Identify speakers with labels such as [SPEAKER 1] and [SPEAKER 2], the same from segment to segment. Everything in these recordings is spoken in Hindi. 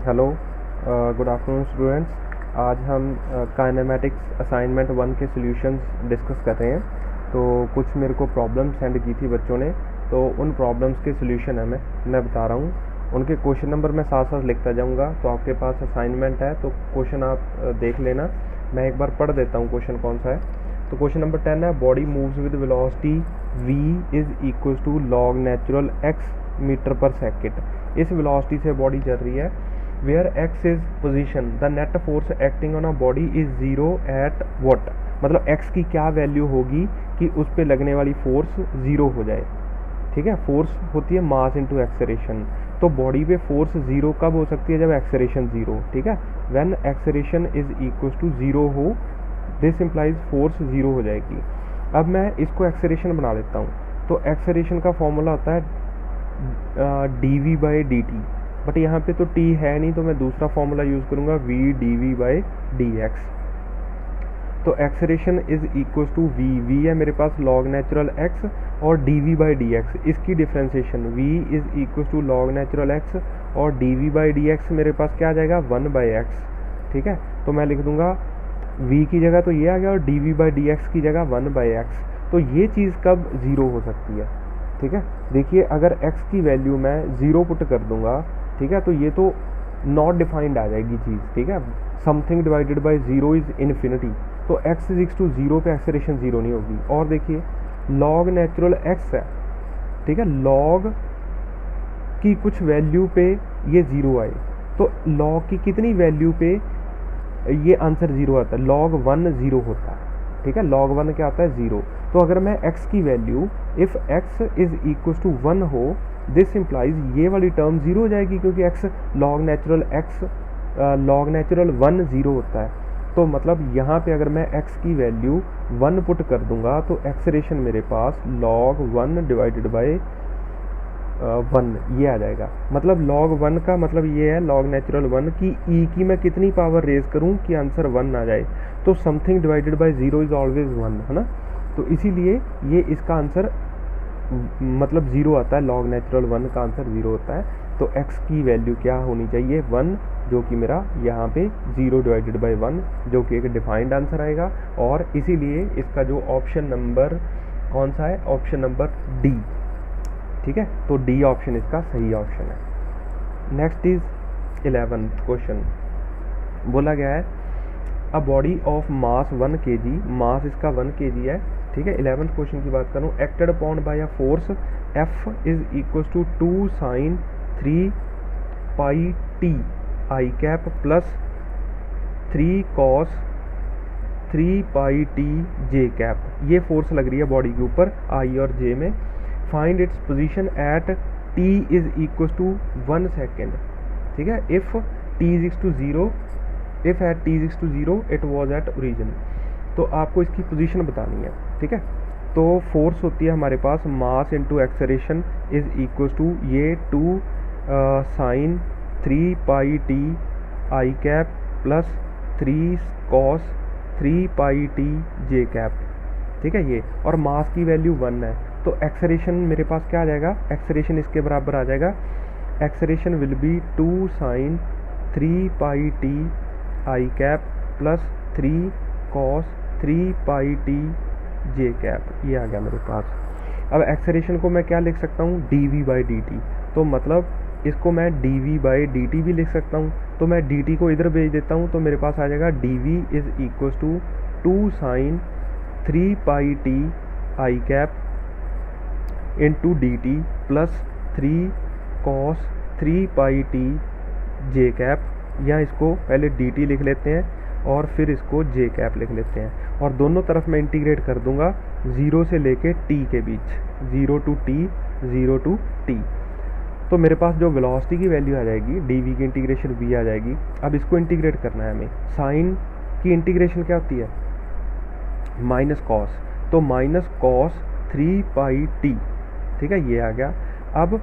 [SPEAKER 1] Hello, good afternoon students. आज हम काइनेमेटिक्स असाइनमेंट 1 के सॉल्यूशंस डिस्कस कर रहे हैं। तो कुछ मेरे को प्रॉब्लम सेंड की थी बच्चों ने, तो उन प्रॉब्लम्स के सॉल्यूशन है मैं बता रहा हूँ। उनके क्वेश्चन नंबर मैं साथ साथ लिखता जाऊँगा। तो आपके पास असाइनमेंट है तो क्वेश्चन आप देख लेना। मैं एक बार पढ़ देता हूँ क्वेश्चन कौन सा है। तो क्वेश्चन नंबर 10 है, body moves with velocity v is equal to log natural x metre पर सेकेंड। इस वेलोसिटी से बॉडी चल रही है। Where x is position, the net force acting on a body is zero at what. मतलब x की क्या वैल्यू होगी कि उस पर लगने वाली फोर्स जीरो हो जाए। ठीक है, फोर्स होती है मास इंटू एक्सेलरेशन। तो बॉडी पे फोर्स जीरो कब हो सकती है? जब एक्सेलरेशन जीरो। ठीक है, when acceleration is equal to zero हो, दिस इम्प्लाइज फोर्स जीरो हो जाएगी। अब मैं इसको एक्सेलरेशन बना लेता हूँ। तो एक्सेलरेशन का फॉर्मूला होता है d by d t, but यहाँ पे तो t है नहीं, तो मैं दूसरा फॉर्मूला यूज़ करूँगा v dv बाई dx। तो acceleration is equal to v है मेरे पास लॉग नेचुरल x और dv बाई dx। इसकी differentiation v is equal to log natural x और dv बाई dx मेरे पास क्या आ जाएगा 1 बाई x। ठीक है, तो मैं लिख दूंगा v की जगह तो ये आ गया और dv बाई dx की जगह 1 बाई x। तो ये चीज़ कब ज़ीरो हो सकती है? ठीक है, देखिए अगर x की वैल्यू मैं ज़ीरो पुट कर दूंगा, ठीक है, तो ये तो नॉट डिफाइंड आ जाएगी चीज़। ठीक है, something divided by zero is infinity. तो x is equal to zero पे एक्सेलरेशन जीरो नहीं होगी। और देखिए लॉग नेचुरल x है, ठीक है, लॉग की कुछ वैल्यू पे ये जीरो आए, तो लॉग की कितनी वैल्यू पे ये आंसर जीरो आता है? लॉग 1 जीरो होता है। ठीक है, लॉग 1 क्या आता है? जीरो। तो अगर मैं x की value if x is equal to 1 हो, दिस इम्प्लाइज ये वाली टर्म जीरो हो जाएगी, क्योंकि x लॉग नेचुरल 1 जीरो होता है। तो मतलब यहाँ पे अगर मैं x की वैल्यू 1 पुट कर दूंगा तो एक्सेलरेशन मेरे पास लॉग 1 डिवाइडेड बाय 1 ये आ जाएगा। मतलब लॉग 1 का मतलब ये है लॉग नेचुरल 1 की e की मैं कितनी पावर रेज करूँ कि आंसर 1 आ जाए। तो something divided by zero is always 1, है ना। तो इसीलिए ये इसका आंसर मतलब जीरो आता है, लॉग नेचुरल 1 का आंसर जीरो होता है। तो x की वैल्यू क्या होनी चाहिए? 1, जो कि मेरा यहाँ पे 0 डिवाइडेड बाय 1, जो कि एक डिफाइंड आंसर आएगा। और इसीलिए इसका जो ऑप्शन नंबर कौन सा है? Option number D. ठीक है, तो डी ऑप्शन इसका सही ऑप्शन है। Next is 11th question. बोला गया है a body of mass 1 kg, मास इसका 1 kg है। ठीक है, 11th क्वेश्चन की बात करूँ, acted upon by a force F is equal to 2 sine 3 pi T I cap plus 3 cos 3 pi T J cap. ये फोर्स लग रही है बॉडी के ऊपर आई और जे में। Find its position at t is equal to 1 second. ठीक है, if t is equal to 0, if at t is equal to 0 it was at origin. तो आपको इसकी पोजीशन बतानी है। ठीक है, तो फोर्स होती है हमारे पास mass into acceleration is equal to ये 2 sine 3 pi T I cap plus 3 cos 3 pi T J cap. ठीक है, ये और मास की वैल्यू 1 है। तो एक्सेलरेशन मेरे पास क्या आ जाएगा? एक्सेलरेशन इसके बराबर आ जाएगा, acceleration will be 2 sine 3 pi T I cap plus 3 cos 3 pi T J cap. ये आ गया मेरे पास। अब एक्सेलरेशन को मैं क्या लिख सकता हूँ? D by d t. तो मतलब इसको मैं डी बाई डी टी भी लिख सकता हूँ। तो मैं डी टी को इधर भेज देता हूँ, तो मेरे पास आ जाएगा d v is equal to 2 sine 3 pi T I cap into d t plus 3 cos 3 pi T J cap. या इसको पहले डी टी लिख लेते हैं और फिर इसको जे कैप लिख लेते हैं, और दोनों तरफ मैं इंटीग्रेट कर दूंगा 0 से लेके t के बीच, 0 टू t, 0 टू t। तो मेरे पास जो वेलोसिटी की वैल्यू आ जाएगी dv की इंटीग्रेशन v आ जाएगी। अब इसको इंटीग्रेट करना है हमें। साइन की इंटीग्रेशन क्या होती है? Minus cos. तो माइनस कॉस 3 पाई t। ठीक है, ये आ गया। अब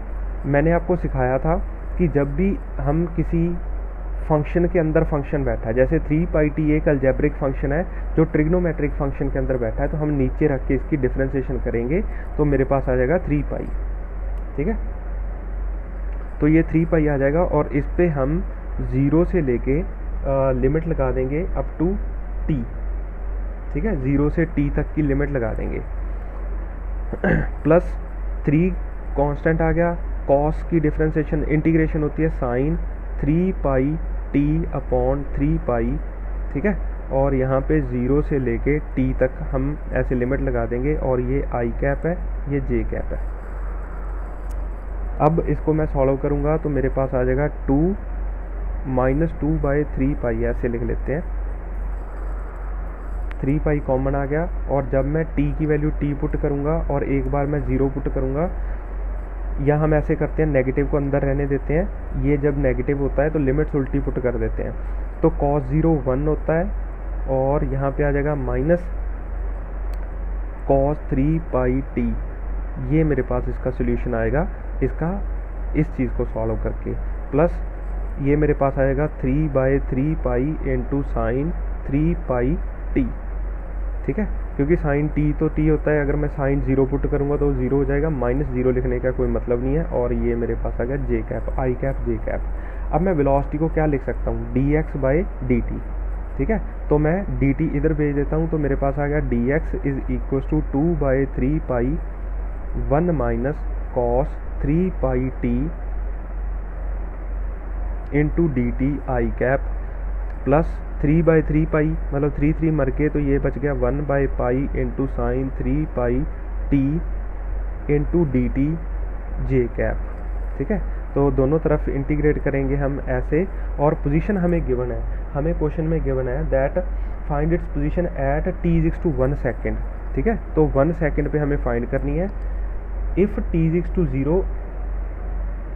[SPEAKER 1] मैंने आपको सिखाया था कि जब भी हम किसी फंक्शन के अंदर फंक्शन बैठा है, जैसे 3 पाई टी एक अलजेब्रिक फंक्शन है जो ट्रिग्नोमेट्रिक फंक्शन के अंदर बैठा है, तो हम नीचे रख के इसकी डिफरेंशिएशन करेंगे तो मेरे पास आ जाएगा 3 पाई। ठीक है, तो ये 3 पाई आ जाएगा और इस पे हम 0 से लेके लिमिट लगा देंगे अप टू t, ठीक है, 0 से t तक की लिमिट लगा देंगे। प्लस 3 कांस्टेंट आ गया, कॉस की डिफ्रेंसिएशन इंटीग्रेशन होती है साइन 3 पाई t अपॉन 3 पाई, ठीक है, और यहाँ पे 0 से लेके t तक हम ऐसे लिमिट लगा देंगे, और ये i कैप है, ये j कैप है। अब इसको मैं सॉल्व करूँगा तो मेरे पास आ जाएगा 2 माइनस 2 बाई 3 पाई, ऐसे लिख लेते हैं, 3 पाई कॉमन आ गया, और जब मैं t की वैल्यू t पुट करूँगा और एक बार मैं 0 पुट करूँगा, या हम ऐसे करते हैं नेगेटिव को अंदर रहने देते हैं, ये जब नेगेटिव होता है तो लिमिट्स उल्टी पुट कर देते हैं, तो cos 0 1 होता है, और यहाँ पे आ जाएगा माइनस cos 3 पाई t, ये मेरे पास इसका सोल्यूशन आएगा इसका, इस चीज़ को सॉल्व करके, प्लस ये मेरे पास आएगा 3 by 3 pi into sine 3 pi t, ठीक है, क्योंकि साइन t तो t होता है, अगर मैं साइन 0 पुट करूँगा तो 0 हो जाएगा, माइनस 0 लिखने का कोई मतलब नहीं है, और ये मेरे पास आ गया j cap, i cap j cap. अब मैं वेलोसिटी को क्या लिख सकता हूँ, dx बाई dt, ठीक है, तो मैं dt इधर भेज देता हूँ, तो मेरे पास आ गया dx is equal to 2 by 3 pi 1 minus cos 3 pi t into dt i cap, plus 3 by 3 pi, मतलब 3 मर के, तो ये बच गया 1 by pi into sine 3 pi t into dt j cap, ठीक है। तो दोनों तरफ इंटीग्रेट करेंगे हम ऐसे, और पोजीशन हमें गिवन है, हमें क्वेश्चन में गिवन है that find its position at t is to 1 second, ठीक है, तो 1 सेकेंड पे हमें फाइंड करनी है। If t is to 0,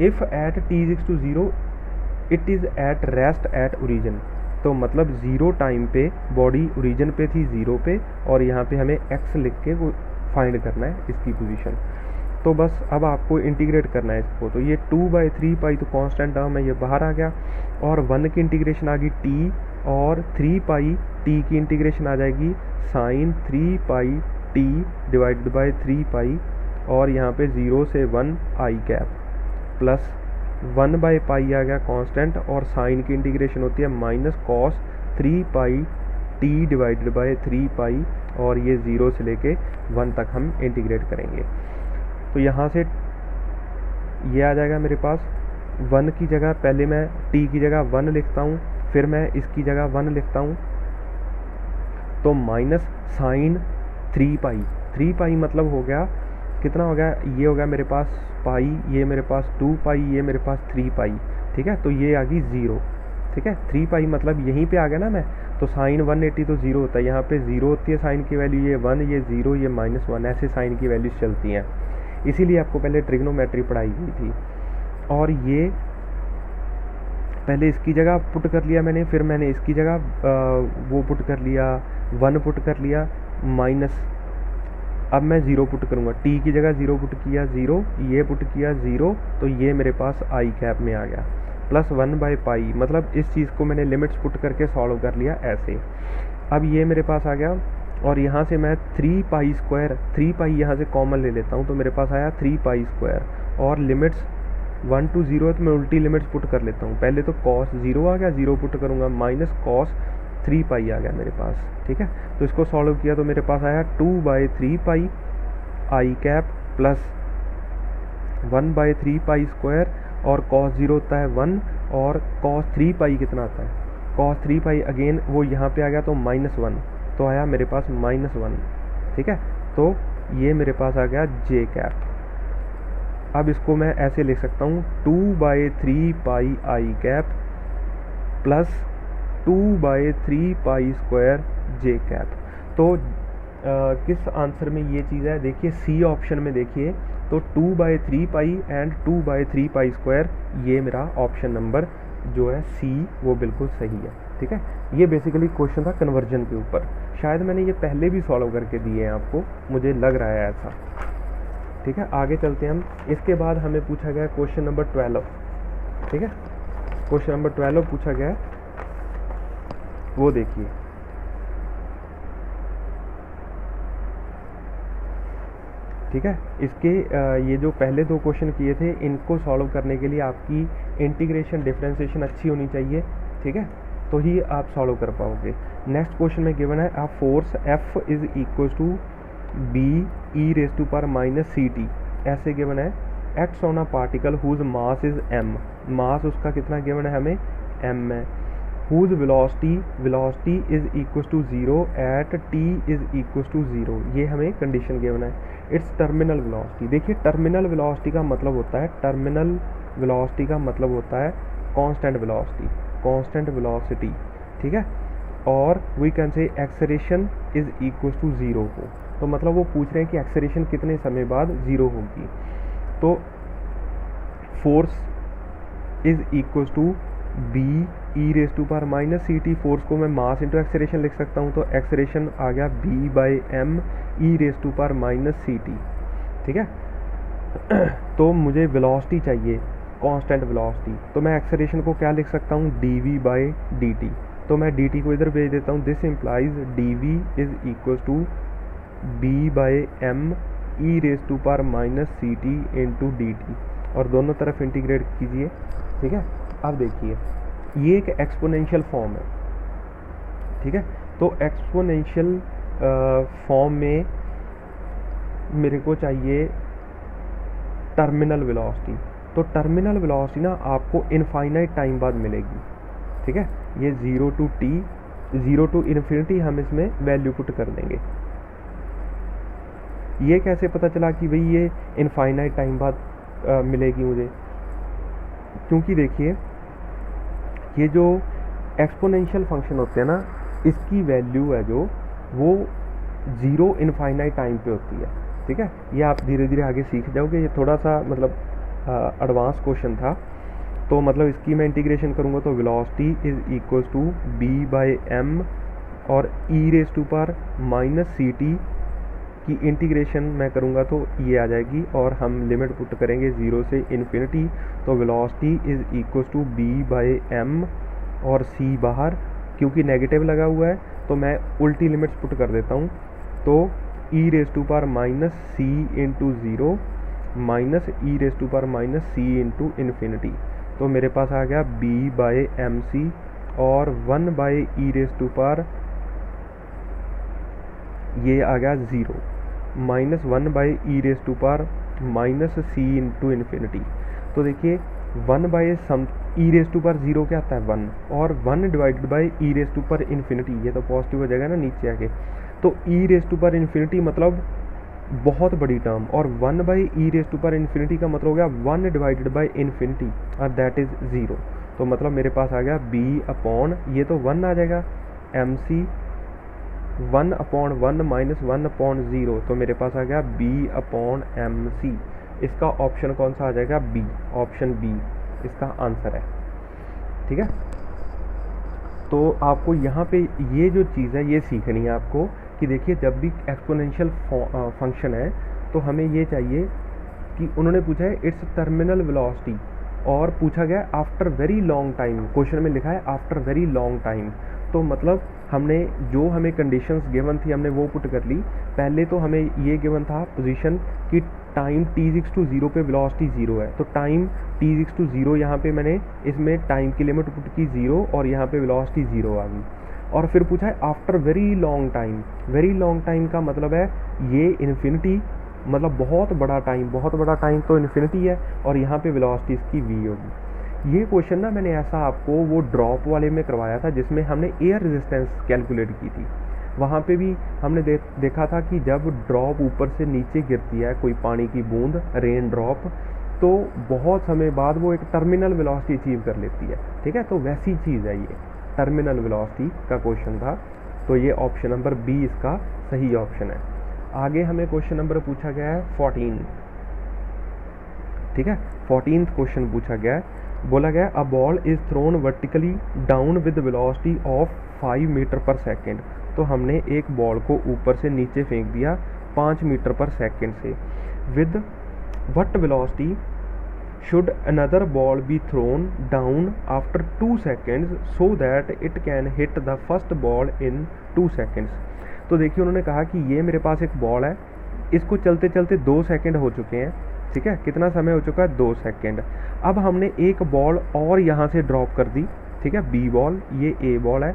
[SPEAKER 1] if at t is to 0 it is at rest at origin, तो मतलब 0 टाइम पे बॉडी ओरिजिन पे थी 0 पे, और यहाँ पे हमें x लिख के वो फाइंड करना है इसकी पोजीशन। तो बस अब आपको इंटीग्रेट करना है इसको, तो ये 2 बाई 3 पाई तो कांस्टेंट टर्म है, ये बाहर आ गया, और 1 की इंटीग्रेशन आ गई t, और 3 पाई t की इंटीग्रेशन आ जाएगी sine 3 pi t divided by 3 pi, और यहाँ पे 0 से 1 i cap, plus 1 by pi आ गया कांस्टेंट, और साइन की इंटीग्रेशन होती है minus cos 3 pi t divided by 3 pi, और ये 0 से लेके 1 तक हम इंटीग्रेट करेंगे। तो यहाँ से ये आ जाएगा मेरे पास 1 की जगह, पहले मैं t की जगह 1 लिखता हूँ, फिर मैं इसकी जगह 1 लिखता हूँ, तो माइनस साइन 3 पाई मतलब हो गया कितना हो गया, ये हो गया मेरे पास पाई, ये मेरे पास 2 पाई, ये मेरे पास 3 पाई, ठीक है, तो ये आ गई 0, ठीक है, 3 पाई मतलब यहीं पे आ गया ना मैं, तो साइन 180 तो 0 होता है, यहाँ पे 0 होती है साइन की वैल्यू, ये 1, ये 0, ये -1, ऐसे साइन की वैल्यूज चलती हैं, इसीलिए आपको पहले ट्रिग्नोमेट्री पढ़ाई गई थी। और ये पहले इसकी जगह पुट कर लिया मैंने, फिर मैंने इसकी जगह वो पुट कर लिया, 1 पुट कर लिया, माइनस, अब मैं 0 पुट करूँगा, t की जगह 0 पुट किया 0, ये पुट किया 0, तो ये मेरे पास i कैप में आ गया, प्लस 1 बाई पाई, मतलब इस चीज़ को मैंने लिमिट्स पुट करके सॉल्व कर लिया ऐसे। अब ये मेरे पास आ गया, और यहाँ से मैं 3 पाई स्क्वायर, 3 पाई यहाँ से कॉमन ले लेता हूँ, तो मेरे पास आया 3 पाई स्क्वायर, और लिमिट्स 1 to 0 है तो मैं उल्टी लिमिट्स पुट कर लेता हूँ, पहले तो कॉस 0 आ गया, 0 पुट करूँगा, माइनस कॉस 3 पाई आ गया मेरे पास, ठीक है। तो इसको सॉल्व किया तो मेरे पास आया 2 by 3 pi I cap, plus 1 by 3 pi square, और कॉस 0 होता है 1, और कॉस 3 पाई कितना आता है, कॉस 3 पाई अगेन वो यहाँ पे आ गया, तो -1, तो आया मेरे पास -1, ठीक है, तो ये मेरे पास आ गया j कैप। अब इसको मैं ऐसे लिख सकता हूँ 2 by 3 pi I cap plus 2 by 3 pi square j cap. तो किस आंसर में ये चीज़ है, देखिए सी ऑप्शन में देखिए, तो 2 by 3 pi and 2 by 3 pi square, ये मेरा ऑप्शन नंबर जो है सी वो बिल्कुल सही है, ठीक है। ये बेसिकली क्वेश्चन था कन्वर्जन के ऊपर, शायद मैंने ये पहले भी सॉल्व करके दिए हैं आपको, मुझे लग रहा है ऐसा, ठीक है। आगे चलते हैं हम, इसके बाद हमें पूछा गया क्वेश्चन नंबर 12, ठीक है, क्वेश्चन नंबर 12 पूछा गया है, वो देखिए, ठीक है। इसके ये जो पहले 2 क्वेश्चन किए थे, इनको सॉल्व करने के लिए आपकी इंटीग्रेशन डिफरेंशिएशन अच्छी होनी चाहिए, ठीक है, तो ही आप सॉल्व कर पाओगे। नेक्स्ट क्वेश्चन में गिवन है a force F is equal to b e raise to power minus C t, ऐसे गिवन है। Acts on a particle whose mass is m, mass उसका कितना गिवन है हमें, m है। Whose velocity is equal to 0 at t is equal to 0, ये हमें कंडीशन गिवन है। इट्स टर्मिनल वेलोसिटी, देखिए टर्मिनल वेलोसिटी का मतलब होता है, टर्मिनल वेलोसिटी का मतलब होता है कांस्टेंट वेलोसिटी, कांस्टेंट वेलोसिटी, ठीक है। और we can say acceleration is equal to 0 हो, तो मतलब वो पूछ रहे हैं कि एक्सेलरेशन कितने समय बाद 0 होगी। तो force is equal to b e raise to power minus C t, force को मैं मास इंटू एक्सेलरेशन लिख सकता हूँ, तो एक्सेलरेशन आ गया b by m e raise to power minus C t, ठीक है। तो मुझे वेलोसिटी चाहिए, कांस्टेंट वेलोसिटी, तो मैं एक्सेलरेशन को क्या लिख सकता हूँ, d v by d t, तो मैं डी टी को इधर भेज देता हूँ। This implies d v is equal to B by m e raise to power minus C t into d t, और दोनों तरफ इंटीग्रेट कीजिए, ठीक है। अब देखिए ये एक एक्सपोनेंशियल फॉर्म है, ठीक है, तो एक्सपोनेंशियल फॉर्म में मेरे को चाहिए टर्मिनल वेलोसिटी, तो टर्मिनल वेलोसिटी ना आपको इनफाइनाइट टाइम बाद मिलेगी, ठीक है। ये 0 टू t, 0 टू इन्फिनिटी हम इसमें वैल्यू पुट कर देंगे। ये कैसे पता चला कि भाई ये इनफाइनाइट टाइम बाद मिलेगी मुझे, क्योंकि देखिए ये जो एक्सपोनेंशियल फंक्शन होते हैं ना, इसकी वैल्यू है जो वो 0 इनफाइनाइट टाइम पे होती है, ठीक है। ये आप धीरे धीरे आगे सीख जाओगे, ये थोड़ा सा मतलब एडवांस क्वेश्चन था। तो मतलब इसकी मैं इंटीग्रेशन करूँगा तो velocity is equal to B by M और E raise to power minus C T की इंटीग्रेशन मैं करूँगा तो ये आ जाएगी, और हम लिमिट पुट करेंगे 0 से इन्फिनिटी, तो velocity is equal to B by M और सी बाहर, क्योंकि नेगेटिव लगा हुआ है तो मैं उल्टी लिमिट्स पुट कर देता हूँ, तो ई raise to power minus C into 0 minus E raise to power minus C into infinity, तो मेरे पास आ गया बी बाई एम सी और 1 by e raise to power ये आ गया 0 minus 1 by e raise to power minus C into infinity. तो देखिए 1 by some e raise to power 0 क्या आता है 1, और 1 divided by e raise to power infinity, ये तो पॉजिटिव हो जाएगा ना नीचे आके, तो ई रेज टू पावर इन्फिनिटी मतलब बहुत बड़ी टर्म, और 1 by e raise to power infinity का मतलब हो गया 1 डिवाइडेड बाई इन्फिनिटी और दैट इज 0, तो मतलब मेरे पास आ गया बी अपॉन ये तो 1 आ जाएगा m c 1 upon 1 minus 1 upon 0, तो मेरे पास आ गया बी अपॉन एम सी। इसका ऑप्शन कौन सा आ जाएगा, बी, ऑप्शन बी इसका आंसर है, ठीक है। तो आपको यहाँ पे ये जो चीज़ है ये सीखनी है आपको कि देखिए जब भी एक्सपोनेंशियल फंक्शन है तो हमें ये चाहिए कि उन्होंने पूछा है इट्स टर्मिनल वेलोसिटी, और पूछा गया after very long time, question में लिखा है आफ्टर वेरी लॉन्ग टाइम, तो मतलब हमने जो हमें कंडीशंस गिवन थी हमने वो पुट कर ली। पहले तो हमें ये गिवन था पोजीशन कि टाइम t=0 पे वेलोसिटी 0 है, तो टाइम t=0 यहाँ पे मैंने इसमें टाइम की लिमिट पुट की 0 और यहाँ पे वेलोसिटी 0 आ गई। और फिर पूछा है after very long time, very long time का मतलब है ये इन्फिनिटी, मतलब बहुत बड़ा टाइम तो इन्फिनिटी है, और यहाँ पे वेलोसिटी इसकी v होगी। ये क्वेश्चन ना मैंने ऐसा आपको वो ड्रॉप वाले में करवाया था जिसमें हमने एयर रेजिस्टेंस कैलकुलेट की थी। वहाँ पे भी हमने देखा था कि जब ड्रॉप ऊपर से नीचे गिरती है कोई पानी की बूंद, रेन ड्रॉप, तो बहुत समय बाद वो एक टर्मिनल वेलोसिटी अचीव कर लेती है, ठीक है। तो वैसी चीज़ है ये, टर्मिनल वेलोसिटी का क्वेश्चन था, तो ये ऑप्शन नंबर बी इसका सही ऑप्शन है। आगे हमें क्वेश्चन नंबर पूछा गया है 14, ठीक है। 14th क्वेश्चन पूछा गया है, बोला गया a ball is thrown vertically down with velocity of 5 metre पर सेकेंड, तो हमने एक बॉल को ऊपर से नीचे फेंक दिया 5 मीटर पर सेकेंड से। With what velocity should another ball be thrown down after 2 seconds so that it can hit the first ball in 2 seconds। तो देखिए उन्होंने कहा कि ये मेरे पास एक बॉल है इसको चलते चलते 2 सेकंड हो चुके हैं, ठीक है, कितना समय हो चुका है, 2 सेकंड। अब हमने एक बॉल और यहाँ से ड्रॉप कर दी, ठीक है, बी बॉल, ये ए बॉल है,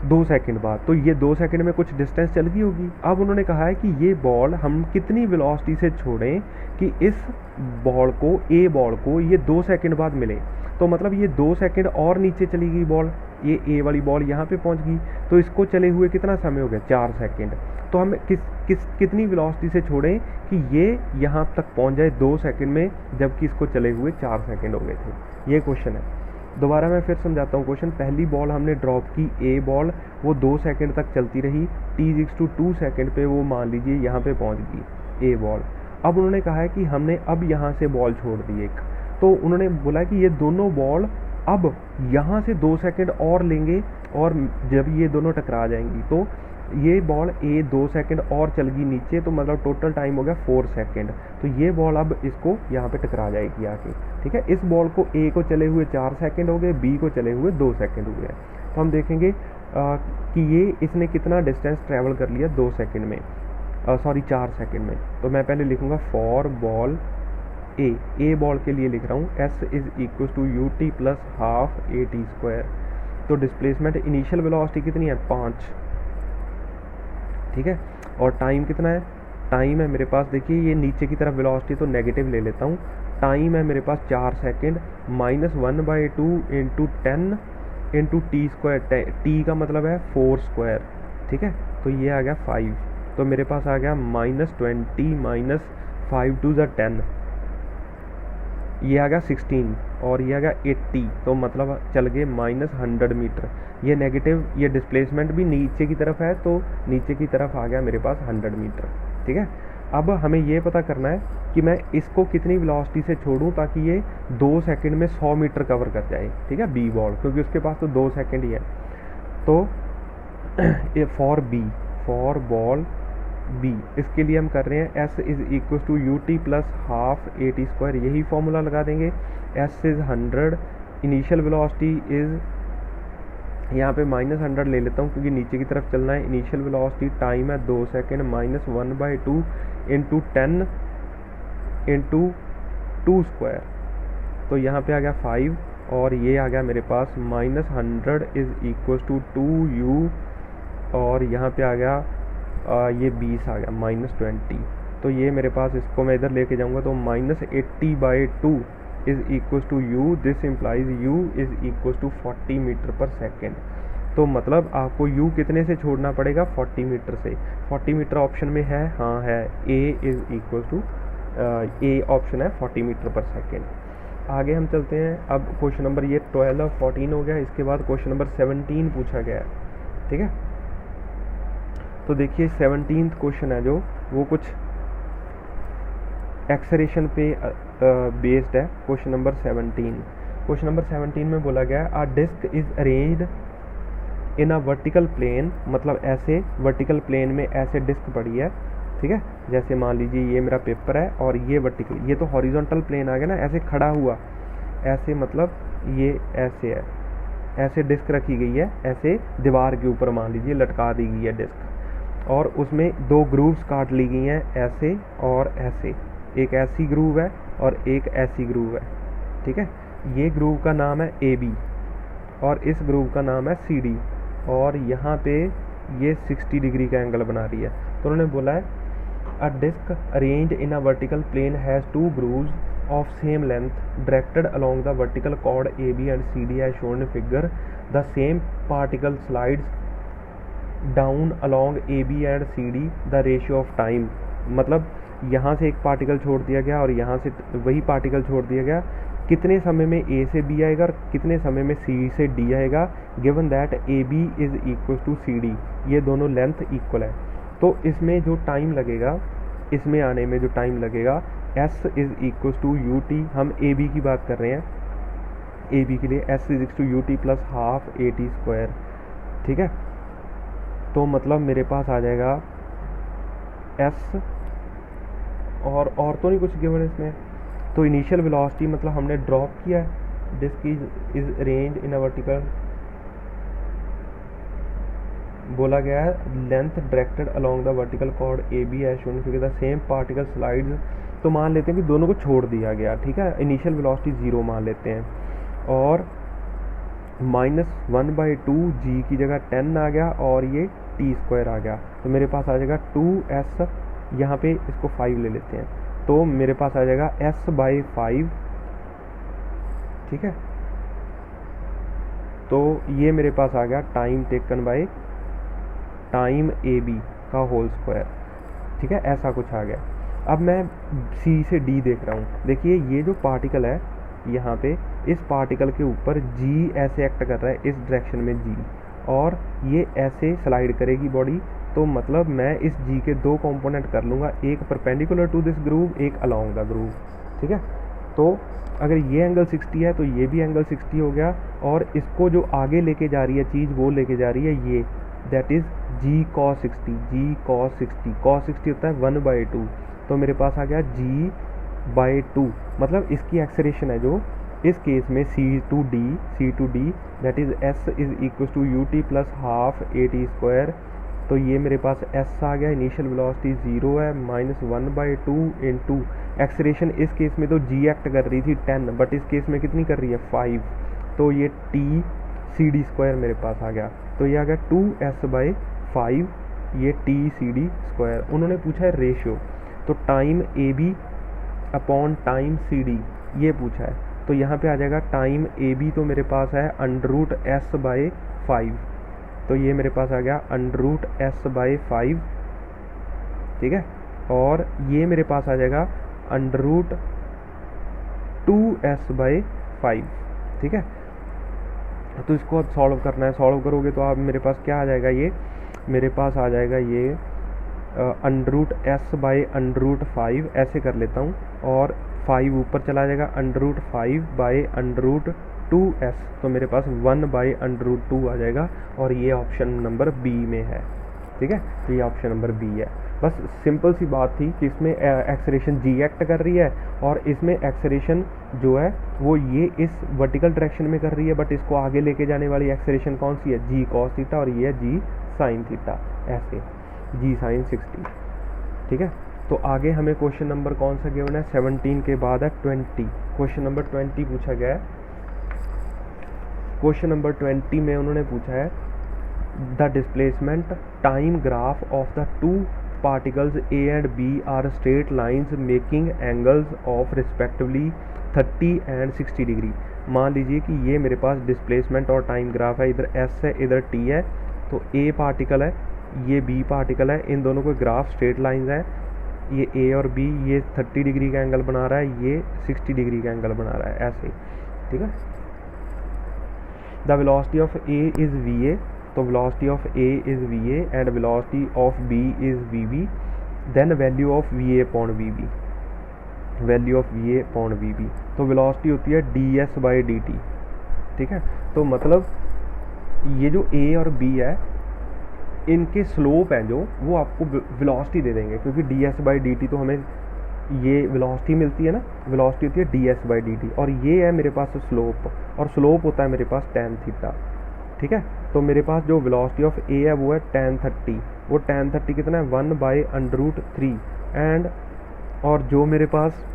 [SPEAKER 1] 2 सेकंड बाद, तो ये 2 सेकंड में कुछ डिस्टेंस चल गई होगी। अब उन्होंने कहा है कि ये बॉल हम कितनी वेलोसिटी से छोड़ें कि इस बॉल को, ए बॉल को, ये 2 सेकंड बाद मिले। तो मतलब ये 2 सेकंड और नीचे चली गई बॉल, ये ए वाली बॉल यहाँ पे पहुँच गई, तो इसको चले हुए कितना समय हो गया, 4 सेकंड। तो हम कितनी वेलोसिटी से छोड़ें कि ये यहाँ तक पहुँच जाए 2 सेकंड में, जबकि इसको चले हुए 4 सेकंड हो गए थे। ये क्वेश्चन है। दोबारा मैं फिर समझाता हूँ क्वेश्चन। पहली बॉल हमने ड्रॉप की, ए बॉल, वो 2 सेकंड तक चलती रही, t/2 सेकंड पे वो मान लीजिए यहाँ पे पहुँच गई ए बॉल। अब उन्होंने कहा है कि हमने अब यहाँ से बॉल छोड़ दी एक, तो उन्होंने बोला कि ये दोनों बॉल अब यहाँ से 2 सेकंड और लेंगे, और जब ये दोनों टकरा जाएंगी तो ये बॉल ए 2 सेकंड और चल गई नीचे, तो मतलब टोटल टाइम हो गया 4 सेकंड। तो ये बॉल अब इसको यहाँ पे टकरा जाएगी आके, ठीक है। इस बॉल को ए को चले हुए 4 सेकंड हो गए, बी को चले हुए 2 सेकंड हुए हैं। तो हम देखेंगे कि ये इसने कितना डिस्टेंस ट्रैवल कर लिया 2 सेकंड में, सॉरी 4 सेकंड में। तो मैं पहले लिखूँगा फॉर बॉल ए बॉल के लिए लिख रहा हूँ s=ut + ½ at²। तो डिस्प्लेसमेंट इनिशियल वेलोसिटी कितनी है, 5, ठीक है, और टाइम कितना है, टाइम है मेरे पास, देखिए ये नीचे की तरफ वेलोसिटी तो नेगेटिव ले लेता हूँ, टाइम है मेरे पास 4 सेकंड, -1/2 × 10 × t², t का मतलब है 4², ठीक है। तो ये आ गया 5, तो मेरे पास आ गया -20 - 5 × 10, ये आ गया 16, और ये आ गया 80, तो मतलब चल गए -100 मीटर। ये नेगेटिव, ये डिस्प्लेसमेंट भी नीचे की तरफ है, तो नीचे की तरफ आ गया मेरे पास 100 मीटर, ठीक है। अब हमें ये पता करना है कि मैं इसको कितनी वेलोसिटी से छोड़ूं ताकि ये 2 सेकंड में 100 मीटर कवर कर जाए, ठीक है, बी बॉल, क्योंकि उसके पास तो 2 सेकंड ही है। तो ये फॉर बॉल बी, इसके लिए हम कर रहे हैं s=ut + ½ at², यही फॉर्मूला लगा देंगे। s is 100, initial velocity is, यहाँ पे -100 ले लेता हूँ क्योंकि नीचे की तरफ चलना है। इनिशियल वेलोसिटी टाइम है 2 सेकंड, -1/2 × 10 × 2², तो यहाँ पे आ गया 5, और ये आ गया मेरे पास -100 = 2u, और यहाँ पे आ गया ये 20 आ गया -20। तो ये मेरे पास, इसको मैं इधर लेके जाऊँगा तो -80/2 = u, दिस इम्प्लाइज u = 40 मीटर/सेकेंड। तो मतलब आपको u कितने से छोड़ना पड़ेगा, 40 मीटर से। 40 मीटर ऑप्शन में है, हाँ है, ए ऑप्शन है 40 मीटर/सेकेंड। आगे हम चलते हैं। अब क्वेश्चन नंबर ये 12 और 14 हो गया, इसके बाद क्वेश्चन नंबर 17 पूछा गया है, ठीक है। तो देखिए 17th क्वेश्चन है जो, वो कुछ एक्सेलरेशन पे बेस्ड है। क्वेश्चन नंबर 17 में बोला गया a disk is arranged in a vertical plane, मतलब ऐसे वर्टिकल प्लेन में ऐसे डिस्क पड़ी है, ठीक है। जैसे मान लीजिए ये मेरा पेपर है और ये वर्टिकल, ये तो हॉरिजॉन्टल प्लेन आ गया ना, ऐसे खड़ा हुआ, ऐसे मतलब ये ऐसे है, ऐसे डिस्क रखी गई है, ऐसे दीवार के ऊपर मान लीजिए लटका दी गई है डिस्क, और उसमें 2 ग्रूव्स काट ली गई हैं, ऐसे और ऐसे, एक ऐसी ग्रूव है और एक ऐसी ग्रूव है, ठीक है। ये ग्रूव का नाम है AB और इस ग्रूव का नाम है CD, और यहाँ पे ये 60 डिग्री का एंगल बना रही है। तो उन्होंने बोला है a disk arranged in a vertical plane has 2 grooves of same length directed along the vertical chord AB and CD as shown in figure. The same particle slides down along AB and CD the ratio of time, मतलब यहाँ से एक पार्टिकल छोड़ दिया गया और यहाँ से वही पार्टिकल छोड़ दिया गया, कितने समय में A से B आएगा और कितने समय में C से D आएगा, given that AB is equal to CD, ये दोनों लेंथ इक्वल है। तो इसमें जो टाइम लगेगा, इसमें आने में जो टाइम लगेगा, S is equal to UT, हम AB की बात कर रहे हैं, AB के लिए S is equal to UT + ½ at², ठीक है। तो मतलब मेरे पास आ जाएगा S, और तो नहीं कुछ गिवन इसमें। तो इनिशियल वेलोसिटी मतलब हमने ड्रॉप किया है, disc is arranged in a vertical, बोला गया है length directed along the vertical chord A B as shown क्योंकि द सेम पार्टिकल स्लाइड्स, तो मान लेते हैं कि दोनों को छोड़ दिया गया, ठीक है, इनिशियल वेलोसिटी 0 मान लेते हैं, और -1/2 जी की जगह 10 आ गया और ये t² आ गया, तो मेरे पास आ जाएगा 2s, यहाँ पे इसको 5 ले लेते हैं, तो मेरे पास आ जाएगा s/5, ठीक है। तो ये मेरे पास आ गया time taken by time A B का होल स्क्वायर, ठीक है, ऐसा कुछ आ गया। अब मैं सी से डी देख रहा हूँ, देखिए ये जो पार्टिकल है यहाँ पे, इस पार्टिकल के ऊपर जी ऐसे एक्ट कर रहा है, इस डायरेक्शन में जी, और ये ऐसे स्लाइड करेगी बॉडी, तो मतलब मैं इस जी के दो कंपोनेंट कर लूँगा, एक परपेंडिकुलर टू दिस ग्रूव, एक अलोंग द ग्रूव, ठीक है। तो अगर ये एंगल 60 है तो ये भी एंगल 60 हो गया, और इसको जो आगे लेके जा रही है चीज़ वो लेके जा रही है ये, that is g cos 60, g cos 60, cos 60 होता है 1/2, तो मेरे पास आ गया g/2, मतलब इसकी एक्सेलरेशन है जो इस केस में c/d that is s is equal to ut plus half at², तो ये मेरे पास s आ गया, इनिशियल वेलोसिटी 0 है, -1/2 इंटू एक्सेलरेशन, इस केस में तो g एक्ट कर रही थी 10, बट इस केस में कितनी कर रही है 5, तो ये t/cd² मेरे पास आ गया, तो ये आ गया 2s/5, ये t/cd²। उन्होंने पूछा है रेशियो, तो time A B upon time C D ये पूछा है, तो यहाँ पे आ जाएगा टाइम ए बी, तो मेरे पास है √s/5, तो ये मेरे पास आ गया √s/5, ठीक है, और ये मेरे पास आ जाएगा √2s/5, ठीक है। तो इसको अब सॉल्व करना है, सॉल्व करोगे तो आप मेरे पास क्या आ जाएगा, ये मेरे पास आ जाएगा ये √s/√5 ऐसे कर लेता हूँ, और 5 ऊपर चला जाएगा, √5/√2s, तो मेरे पास 1/√2 आ जाएगा, और ये ऑप्शन नंबर बी में है, ठीक है, तो ये ऑप्शन नंबर बी है। बस सिंपल सी बात थी कि इसमें एक्सेलरेशन जी एक्ट कर रही है, और इसमें एक्सेलरेशन जो है वो ये इस वर्टिकल डायरेक्शन में कर रही है, बट इसको आगे लेके जाने वाली एक्सेलरेशन कौन सी है, जी cos थीटा, और ये है जी sin थीटा, ऐसे जी sin 60, ठीक है। तो आगे हमें क्वेश्चन नंबर कौन सा गिवन है, 17 के बाद है 20, क्वेश्चन नंबर 20 पूछा गया है। क्वेश्चन नंबर 20 में उन्होंने पूछा है the displacement time graph of the two particles A and B are straight lines making angles of respectively 30 and 60 degree. मान लीजिए कि ये मेरे पास डिस्प्लेसमेंट और टाइम ग्राफ है, इधर S है इधर T है, तो A पार्टिकल है ये B पार्टिकल है, इन दोनों को ग्राफ स्ट्रेट लाइंस है, ये A और B, ये 30 डिग्री का एंगल बना रहा है, ये 60 डिग्री का एंगल बना रहा है, ऐसे, ठीक है। The velocity of A is VA, तो velocity of A is VA and velocity of B is VB, then value of VA upon VB, value of VA upon VB, तो वेलोसिटी होती है ds/dt, ठीक है। तो मतलब ये जो A और B है इनके स्लोप हैं जो वो आपको वेलोसिटी दे देंगे, क्योंकि ds/dt तो हमें ये वेलोसिटी मिलती है ना, वेलोसिटी होती है ds/dt, और ये है मेरे पास स्लोप, और स्लोप होता है मेरे पास tan थीटा, ठीक है। तो मेरे पास जो वेलोसिटी ऑफ A है वो है tan 30, वो tan 30 कितना है 1/√3, एंड और जो मेरे पास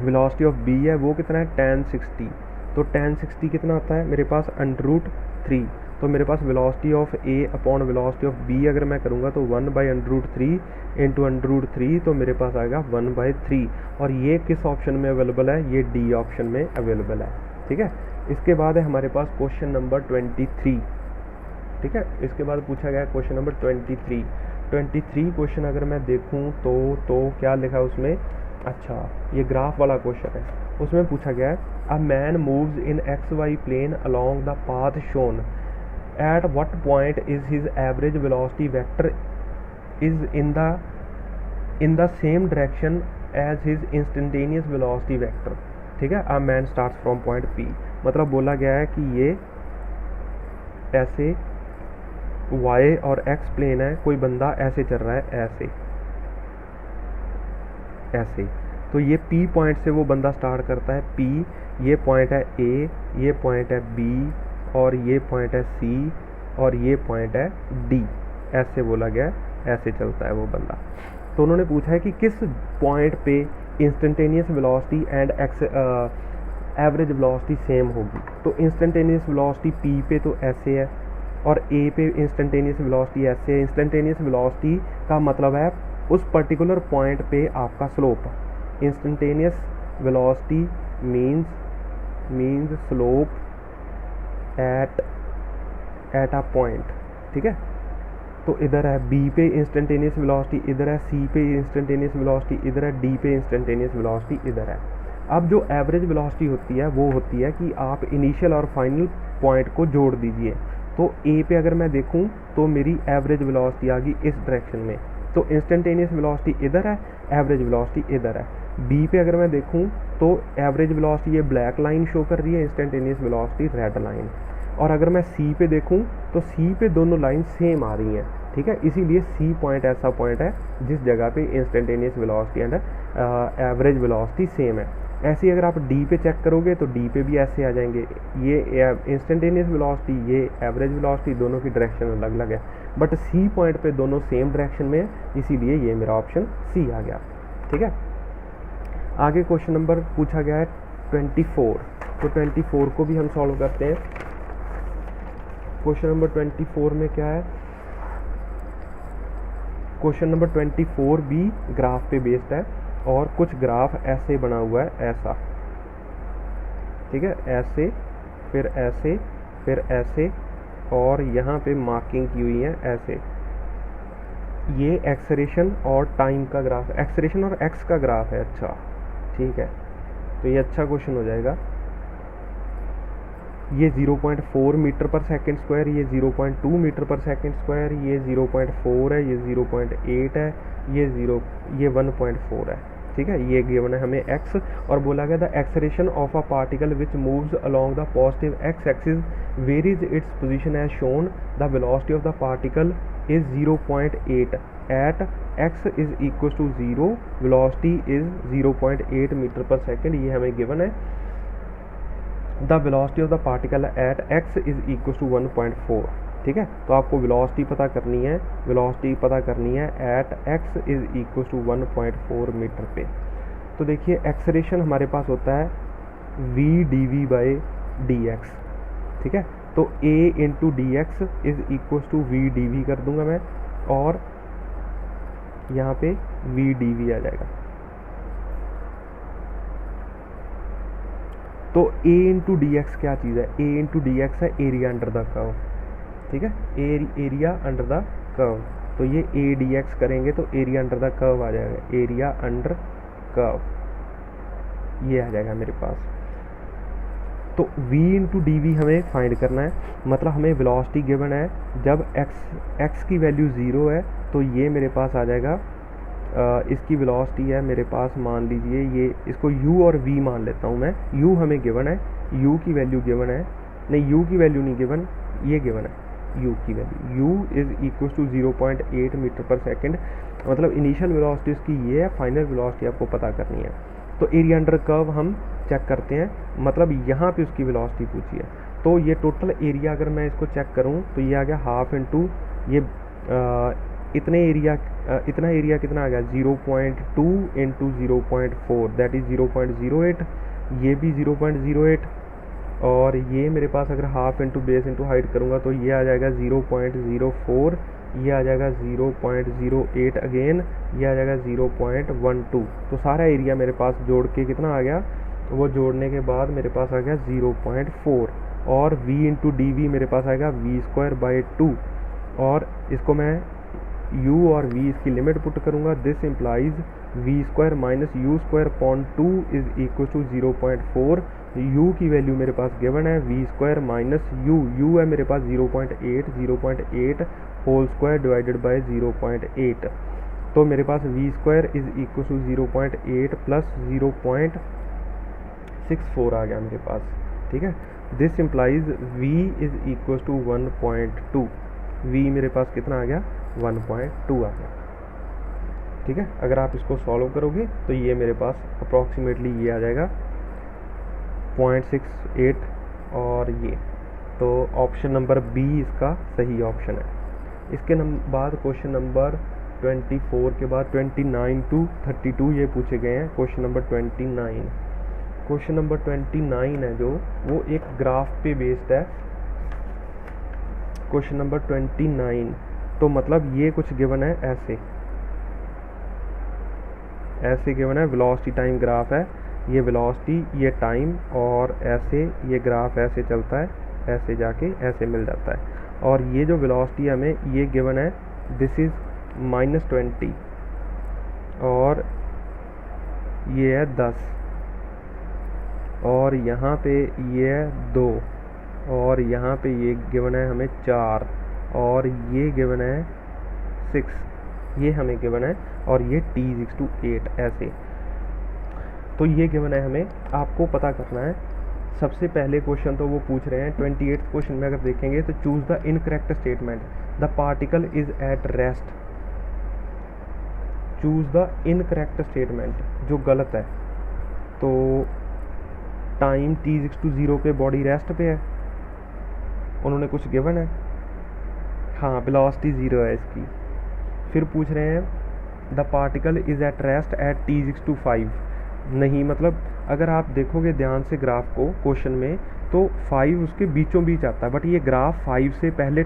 [SPEAKER 1] वेलोसिटी ऑफ B है वो कितना है tan 60, तो tan 60 कितना आता है मेरे पास √3, तो मेरे पास velocity of A upon velocity of B अगर मैं करूँगा तो 1/√3 इंटू √3, तो मेरे पास आएगा 1/3, और ये किस ऑप्शन में अवेलेबल है, ये डी ऑप्शन में अवेलेबल है, ठीक है। इसके बाद है हमारे पास क्वेश्चन नंबर 23, ठीक है। इसके बाद पूछा गया क्वेश्चन नंबर 23 क्वेश्चन अगर मैं देखूं तो क्या लिखा है उसमें, अच्छा ये ग्राफ वाला क्वेश्चन है, उसमें पूछा गया है a man moves in XY plane along the path shown, at what point is his average velocity vector is in the same direction as his instantaneous velocity vector, ठीक है। A man starts from point P, मतलब बोला गया है कि ये ऐसे y और x प्लेन है, कोई बंदा ऐसे चल रहा है, ऐसे, तो ये P पॉइंट से वो बंदा स्टार्ट करता है, P ये पॉइंट है A, ये पॉइंट है B, और ये पॉइंट है C, और ये पॉइंट है डी, ऐसे बोला गया, ऐसे चलता है वो बंदा। तो उन्होंने पूछा है कि किस पॉइंट पे instantaneous velocity and average velocity same होगी। तो इंस्टेंटेनियस वेलोसिटी पी पे तो ऐसे है और ए पे इंस्टेंटेनियस वेलोसिटी ऐसे है। इंस्टेंटेनियस वेलोसिटी का मतलब है उस पर्टिकुलर पॉइंट पे आपका slope. Instantaneous velocity means slope at a point, ठीक है। तो इधर है बी पे इंस्टेंटेनियस वेलोसिटी, इधर है सी पे इंस्टेंटेनियस वेलोसिटी, इधर है डी पे इंस्टेंटेनियस वेलोसिटी, इधर है। अब जो एवरेज वेलोसिटी होती है वो होती है कि आप इनिशियल और फाइनल पॉइंट को जोड़ दीजिए। तो ए पे अगर मैं देखूं तो मेरी एवरेज वेलोसिटी आ गई इस डायरेक्शन में, तो इंस्टेंटेनियस वेलोसिटी इधर है, एवरेज वेलोसिटी इधर है। बी पे अगर मैं देखूं तो एवरेज वेलोसिटी ये ब्लैक लाइन शो कर रही है, इंस्टेंटेनियस वेलोसिटी रेड लाइन। और अगर मैं सी पे देखूं तो सी पे दोनों लाइन सेम आ रही हैं, ठीक है। इसीलिए सी पॉइंट ऐसा पॉइंट है जिस जगह पे instantaneous velocity and average velocity same है। ऐसे ही अगर आप डी पे चेक करोगे तो डी पे भी ऐसे आ जाएंगे, ये इंस्टेंटेनियस वेलोसिटी, ये एवरेज वेलोसिटी, दोनों की डायरेक्शन अलग अलग है, बट सी पॉइंट पे दोनों सेम डायरेक्शन में है, इसीलिए ये मेरा ऑप्शन सी आ गया, ठीक है। आगे क्वेश्चन नंबर पूछा गया है 24, तो 24 को भी हम सॉल्व करते हैं। क्वेश्चन नंबर 24 में क्या है, क्वेश्चन नंबर 24 भी ग्राफ पे बेस्ड है और कुछ ग्राफ ऐसे बना हुआ है, ऐसा, ठीक है, ऐसे, फिर ऐसे, फिर ऐसे, और यहाँ पे मार्किंग की हुई है ऐसे। ये एक्सेलरेशन और टाइम का ग्राफ, एक्सेलरेशन और एक्स का ग्राफ है, अच्छा ठीक है। तो ये अच्छा क्वेश्चन हो जाएगा। ये 0.4 मीटर पर सेकेंड स्क्वायर, ये 0.2 मीटर पर सेकेंड स्क्वायर, ये 0.4 है, ये 0.8 है, ये 1.4 है, ठीक है। ये गिवन है हमें x, और बोला गया the acceleration of a particle which moves along the positive x axis varies its position as shown, the velocity of the particle is 0.8 at x is equal to 0, velocity is 0.8 metre पर सेकेंड, ये हमें गिवन है। The velocity of the particle at x is equal to 1.4, ठीक है। तो आपको वेलोसिटी पता करनी है, वेलोसिटी पता करनी है at x is equal to 1.4 metre पे। तो देखिए एक्सेलरेशन हमारे पास होता है v dv बाई dx, ठीक है। तो a into d x is equal to v dv कर दूंगा मैं, और यहाँ पे v dv आ जाएगा। तो a इंटू डी एक्स क्या चीज़ है, a इंटू डी एक्स है एरिया अंडर द कर्व, ठीक है, एरिया अंडर द कर्व। तो ये a डी एक्स करेंगे तो एरिया अंडर द कर्व आ जाएगा, एरिया अंडर कर्व, ये आ जाएगा मेरे पास। तो v इंटू डी वी हमें फाइंड करना है, मतलब हमें वेलोसिटी गिवन है जब x की वैल्यू 0 है, तो ये मेरे पास आ जाएगा, इसकी वेलोसिटी है मेरे पास, मान लीजिए ये, इसको u और v मान लेता हूँ मैं। u हमें गिवन है, u की वैल्यू गिवन है, नहीं u की वैल्यू नहीं गिवन, ये गिवन है u की value, u is equal to 0.8 metre पर सेकेंड, मतलब इनिशियल वेलोसिटी इसकी ये है, फाइनल वेलोसिटी आपको पता करनी है। तो एरिया अंडर कर्व हम चेक करते हैं, मतलब यहाँ पे उसकी वेलोसिटी पूछी है। तो ये टोटल एरिया अगर मैं इसको चेक करूँ तो ये आ गया हाफ इंटू ये इतना एरिया कितना आ गया, 0.2 इंटू 0.4 दैट इज 0.08, ये भी 0.08, और ये मेरे पास अगर half into base into height करूँगा तो ये आ जाएगा 0.04, ये आ जाएगा 0.08 अगेन, ये आ जाएगा 0.12। तो सारा एरिया मेरे पास जोड़ के कितना आ गया, वो जोड़ने के बाद मेरे पास आ गया 0.4, और v इंटू डी वी मेरे पास आएगा v²/2, और इसको मैं u और v इसकी लिमिट पुट करूँगा, this implies v² minus u²/2 is equal to 0.4। u की वैल्यू मेरे पास गिवन है v² माइनस u है मेरे पास 0.8 होल स्क्वायर डिवाइडेड बाय 0.8, तो मेरे पास v² is equal to 0.8 plus 0.64 आ गया मेरे पास, ठीक है। This implies v is equal to 1.2, v मेरे पास कितना आ गया, 1.2 आ गया, ठीक है। अगर आप इसको सॉल्व करोगे तो ये मेरे पास अप्रॉक्सीमेटली ये आ जाएगा 0.68, और ये तो ऑप्शन नंबर बी इसका सही ऑप्शन है। इसके बाद क्वेश्चन नंबर 24 के बाद 29 to 32 ये पूछे गए हैं। क्वेश्चन नंबर 29, क्वेश्चन नंबर 29 है जो वो एक ग्राफ पे बेस्ड है। क्वेश्चन नंबर 29, तो मतलब ये कुछ गिवन है ऐसे गिवन है, वेलोसिटी टाइम ग्राफ है, ये वेलोसिटी ये टाइम, और ऐसे ये ग्राफ ऐसे चलता है, ऐसे जाके ऐसे मिल जाता है। और ये जो वेलोसिटी हमें ये गिवन है, दिस इज -20, और ये है 10, और यहाँ पे ये है 2, और यहाँ पे ये गिवन है हमें 4, और ये गिवन है 6, ये हमें गिवन है, और ये t/8 ऐसे। तो ये गिवन है हमें, आपको पता करना है। सबसे पहले क्वेश्चन तो वो पूछ रहे हैं 28th क्वेश्चन में अगर देखेंगे तो choose the incorrect statement, the particle is at rest. Choose the incorrect statement, जो गलत है। तो टाइम t/0 पे बॉडी रेस्ट पे है, उन्होंने कुछ गिवन है, हाँ वेलोसिटी 0 है इसकी। फिर पूछ रहे हैं the particle is at rest eight t/5, नहीं, मतलब अगर आप देखोगे ध्यान से ग्राफ को क्वेश्चन में तो 5 उसके बीचों बीच आता है, बट ये ग्राफ 5 से पहले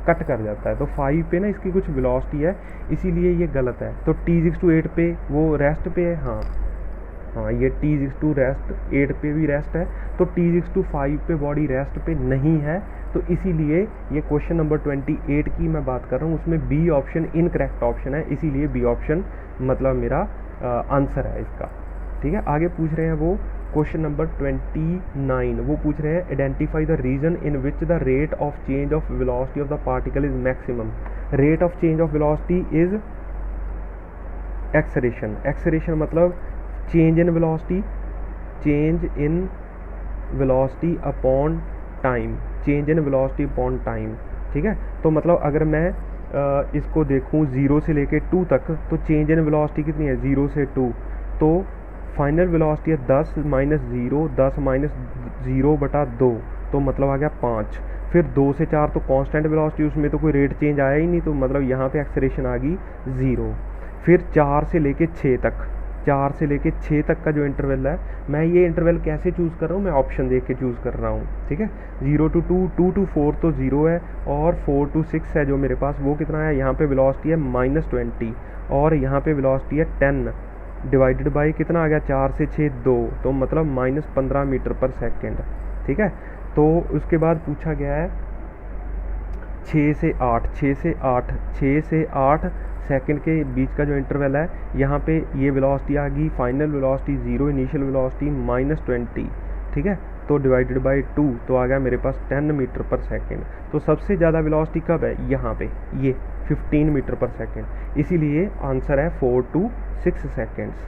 [SPEAKER 1] कट कर जाता है, तो 5 पे ना इसकी कुछ वेलोसिटी है, इसीलिए ये गलत है। तो t/8 पे वो रेस्ट पे है, हाँ ये t/8 पे भी रेस्ट है, तो t/5 पे बॉडी रेस्ट पे नहीं है, तो इसीलिए ये क्वेश्चन नंबर 28 की मैं बात कर रहा हूँ, उसमें बी ऑप्शन इनकरेक्ट ऑप्शन है, इसीलिए बी ऑप्शन मतलब मेरा आंसर है इसका। ठीक है, आगे पूछ रहे हैं वो क्वेश्चन नंबर 29, वो पूछ रहे हैं identify the region in which the rate of change of velocity of the particle is maximum. Rate of change of velocity is acceleration. Acceleration मतलब change in velocity, change in velocity upon time, change in velocity upon time. ठीक है, तो मतलब अगर मैं इसको देखूं 0 से लेके 2 तक, तो चेंज इन वेलोसिटी कितनी है 0 से 2, तो फाइनल वेलोसिटी है 10 - 0, 10 - 0/2, तो मतलब आ गया 5। फिर 2 से 4 तो कांस्टेंट वेलोसिटी, उसमें तो कोई रेट चेंज आया ही नहीं, तो मतलब यहाँ पे एक्सेलरेशन आ गई 0। फिर 4 से लेके 6 तक, 4 से लेके 6 तक का जो इंटरवल है, मैं ये इंटरवल कैसे चूज़ कर रहा हूँ, मैं ऑप्शन देख के चूज़ कर रहा हूँ। ठीक है, 0 to 2, 2 to 4 तो 0 है, और 4 to 6 है जो मेरे पास, वो कितना है, यहाँ पे वेलोसिटी है -20, और यहाँ पे वेलोसिटी है 10 डिवाइडेड बाई कितना आ गया, 4 से 6 2, तो मतलब -15 मीटर पर सेकेंड। ठीक है, तो उसके बाद पूछा गया है 6 से 8, 6 से 8, 6 से 8 सेकंड के बीच का जो इंटरवल है, यहाँ पे ये वेलोसिटी आ गई, फाइनल वेलोसिटी 0, इनिशियल वेलोसिटी -20। ठीक है, तो डिवाइडेड बाई 2, तो आ गया मेरे पास 10 मीटर पर सेकेंड। तो सबसे ज़्यादा वेलोसिटी कब है, यहाँ पे ये 15 मीटर पर सेकेंड, इसीलिए आंसर है 4 to 6 सेकेंड्स।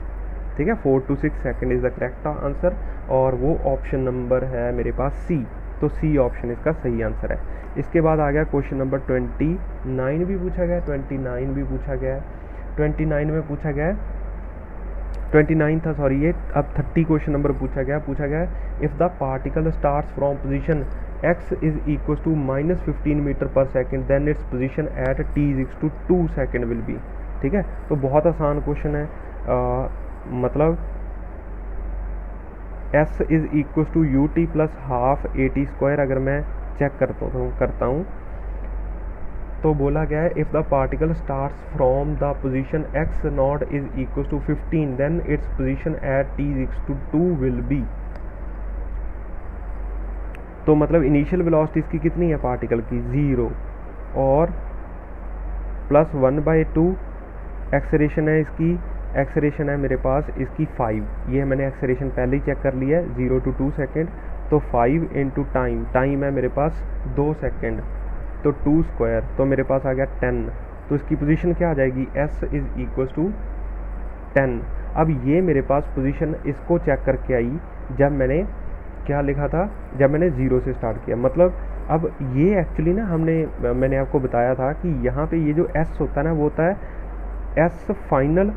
[SPEAKER 1] ठीक है, 4 to 6 second is the correct answer, और वो ऑप्शन नंबर है मेरे पास सी, तो सी ऑप्शन इसका सही आंसर है। इसके बाद आ गया क्वेश्चन नंबर 29 भी पूछा गया, 29 भी पूछा गया है। 29 में पूछा गया है, 29 था सॉरी, ये अब 30 क्वेश्चन नंबर पूछा गया है if the particle starts from position x is equal to -15 metre पर second, then its position at t/2 second will be. ठीक है, तो बहुत आसान क्वेश्चन है, मतलब s is equal to ut plus half at² अगर मैं चेक करता हूँ तो बोला गया है if the particle starts from the position x0 is equal to 15, then its position at t/2 will be. तो मतलब इनिशियल वेलोसिटी इसकी कितनी है पार्टिकल की 0, और प्लस 1/2 एक्सेलरेशन है इसकी, एक्सेलरेशन है मेरे पास इसकी 5, ये मैंने एक्सेलरेशन पहले ही चेक कर लिया है 0 to 2 सेकेंड, तो 5 इंटू टाइम है मेरे पास 2 सेकेंड, तो 2², तो मेरे पास आ गया 10, तो इसकी पोजीशन क्या आ जाएगी, s इज इक्वल टू 10। अब ये मेरे पास पोजीशन इसको चेक करके आई जब मैंने क्या लिखा था, जब मैंने 0 से स्टार्ट किया, मतलब अब ये एक्चुअली ना मैंने आपको बताया था कि यहाँ पे ये जो s होता है ना, वो होता है s final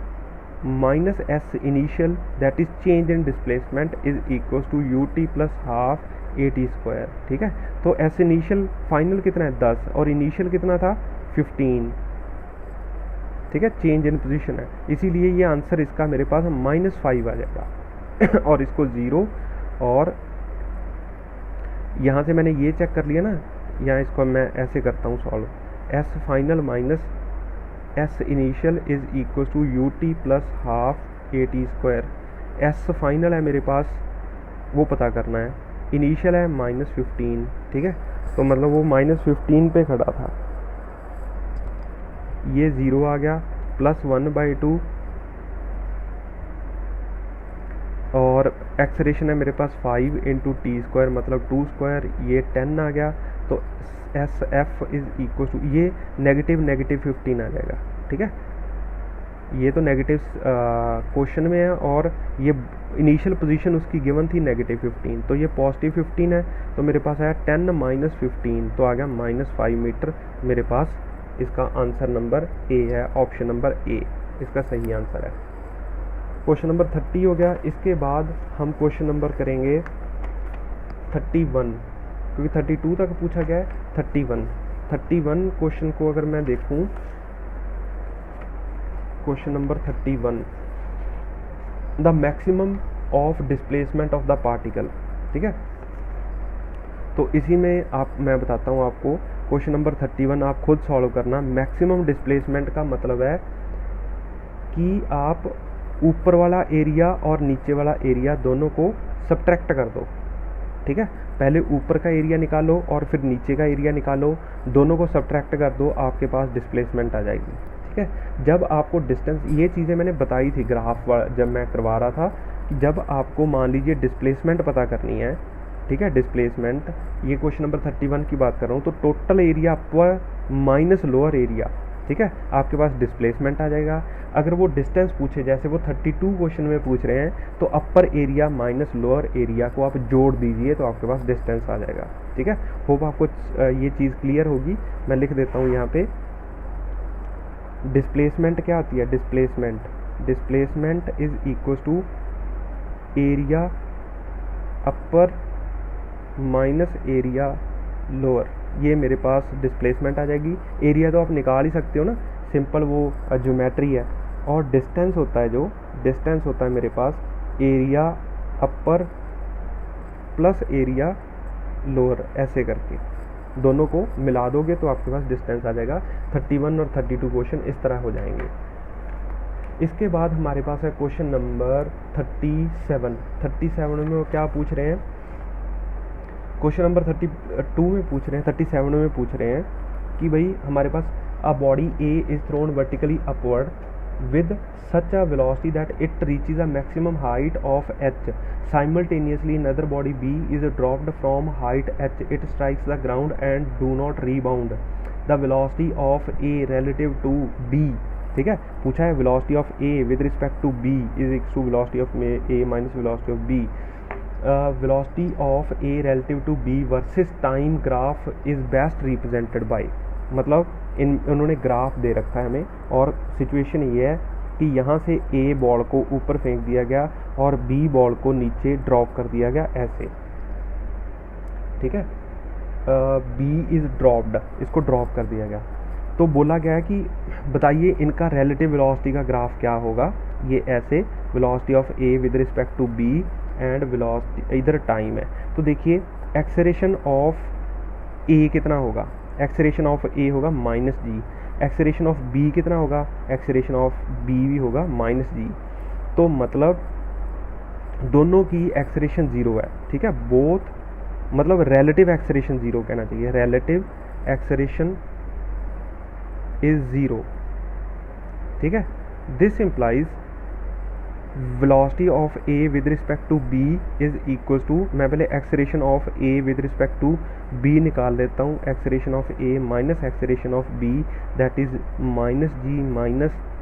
[SPEAKER 1] minus s initial, that is change in displacement is equal to ut plus half a t square, ठीक है। तो एस इनिशियल फाइनल कितना है 10 और इनिशियल कितना था 15, ठीक है, चेंज इन पोजीशन है, इसीलिए ये आंसर इसका मेरे पास -5 आ जाएगा और इसको 0, और यहाँ से मैंने ये चेक कर लिया ना, यहाँ इसको मैं ऐसे करता हूँ solve, s final minus s initial is equal to u t plus half a t square. S final है मेरे पास, वो पता करना है, इनिशियल है -15, ठीक है, तो मतलब वो -15 पे खड़ा था, ये 0 आ गया, प्लस 1/2 और एक्सलेरेशन है मेरे पास 5 इंटू टी स्क्वायर मतलब 2 स्क्वायर, ये 10 आ गया, तो s f is equal to, ये -15 आ जाएगा, ठीक है। ये तो नेगेटिव क्वेश्चन में है और ये इनिशियल पोजीशन उसकी गिवन थी -15, तो ये +15 है, तो मेरे पास आया 10 - 15, तो आ गया -5 मीटर। मेरे पास इसका आंसर नंबर ए है, ऑप्शन नंबर ए इसका सही आंसर है। क्वेश्चन नंबर 30 हो गया। इसके बाद हम क्वेश्चन नंबर करेंगे 31, क्योंकि 32 तक पूछा गया है। 31 क्वेश्चन को अगर मैं देखूं, question number 31, the maximum of displacement of the particle, ठीक है। तो इसी में मैं बताता हूँ आपको, क्वेश्चन नंबर 31 आप खुद सॉल्व करना। मैक्सिमम डिस्प्लेसमेंट का मतलब है कि आप ऊपर वाला एरिया और नीचे वाला एरिया दोनों को सब्ट्रैक्ट कर दो, ठीक है। पहले ऊपर का एरिया निकालो और फिर नीचे का एरिया निकालो, दोनों को सब्ट्रैक्ट कर दो, आपके पास डिस्प्लेसमेंट आ जाएगी, ठीक है। जब आपको डिस्टेंस, ये चीज़ें मैंने बताई थी ग्राफ जब मैं करवा रहा था, कि जब आपको मान लीजिए डिस्प्लेसमेंट पता करनी है, ठीक है, डिस्प्लेसमेंट, ये क्वेश्चन नंबर 31 की बात कर रहा हूँ, तो total area upper minus lower area, ठीक है, आपके पास डिस्प्लेसमेंट आ जाएगा। अगर वो डिस्टेंस पूछे, जैसे वो 32 क्वेश्चन में पूछ रहे हैं, तो upper area minus lower area को आप जोड़ दीजिए, तो आपके पास डिस्टेंस आ जाएगा, ठीक है। होप आपको ये चीज़ क्लियर होगी। मैं लिख देता हूँ यहाँ पे, डिस्प्लेसमेंट क्या आती है, displacement is equal to area upper minus area lower, ये मेरे पास डिस्प्लेसमेंट आ जाएगी। एरिया तो आप निकाल ही सकते हो ना, सिंपल वो ज्योमेट्री है। और डिस्टेंस होता है, जो डिस्टेंस होता है मेरे पास area upper plus area lower, ऐसे करके दोनों को मिला दोगे तो आपके पास डिस्टेंस आ जाएगा। 31 और 32 क्वेश्चन इस तरह हो जाएंगे। इसके बाद हमारे पास है क्वेश्चन नंबर 37 में वो क्या पूछ रहे हैं, क्वेश्चन नंबर 32 में पूछ रहे हैं, 37 में पूछ रहे हैं कि भाई हमारे पास a body A is thrown vertically upward with such a velocity that it reaches a maximum height of h. Simultaneously, another body B is dropped from height h. It strikes the ground and do not rebound. The velocity of A relative to B, ठीक है, पूछा है velocity of A with respect to B is equal to velocity of A minus velocity of B. Velocity of A relative to B versus time graph is best represented by, मतलब उन्होंने ग्राफ दे रखा है हमें, और सिचुएशन ये है कि यहाँ से ए बॉल को ऊपर फेंक दिया गया और बी बॉल को नीचे ड्रॉप कर दिया गया, ऐसे, ठीक है। बी इज़ ड्रॉप्ड, इसको ड्रॉप कर दिया गया, तो बोला गया है कि बताइए इनका रिलेटिव वेलोसिटी का ग्राफ क्या होगा। ये ऐसे, velocity of A with respect to B and velocity, इधर टाइम है, तो देखिए एक्सेलरेशन ऑफ ए कितना होगा, एक्सेलरेशन ऑफ ए होगा -g, एक्सेलरेशन ऑफ बी कितना होगा, एक्सेलरेशन ऑफ बी भी होगा -g, तो मतलब दोनों की एक्सेलरेशन 0 है, ठीक है। बोथ मतलब रिलेटिव एक्सेलरेशन 0 कहना चाहिए, रिलेटिव एक्सेलरेशन इज 0, ठीक है। This implies velocity of A with respect to B is equal to, मैं पहले acceleration of A with respect to B निकाल देता हूँ, acceleration of A minus acceleration of B that is -g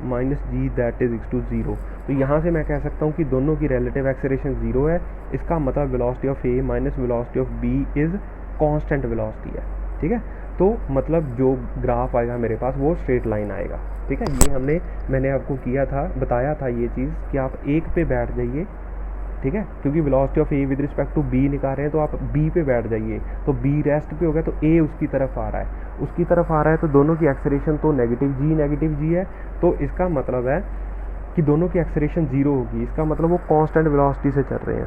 [SPEAKER 1] minus g that is equal to 0। तो यहाँ से मैं कह सकता हूँ कि दोनों की रिलेटिव एक्सेलरेशन 0 है, इसका मतलब velocity of A minus velocity of B is constant velocity है, ठीक है। तो मतलब जो ग्राफ आएगा मेरे पास वो स्ट्रेट लाइन आएगा, ठीक है। ये मैंने आपको किया था, बताया था ये चीज़ कि आप एक पे बैठ जाइए, ठीक है, क्योंकि velocity of A with respect to B निकाल रहे हैं तो आप बी पे बैठ जाइए, तो बी रेस्ट पे हो गया तो ए उसकी तरफ आ रहा है, उसकी तरफ आ रहा है तो दोनों की एक्सेलरेशन तो नेगेटिव जी है, तो इसका मतलब है कि दोनों की एक्सेलरेशन जीरो होगी, इसका मतलब वो कांस्टेंट वेलोसिटी से चल रहे हैं।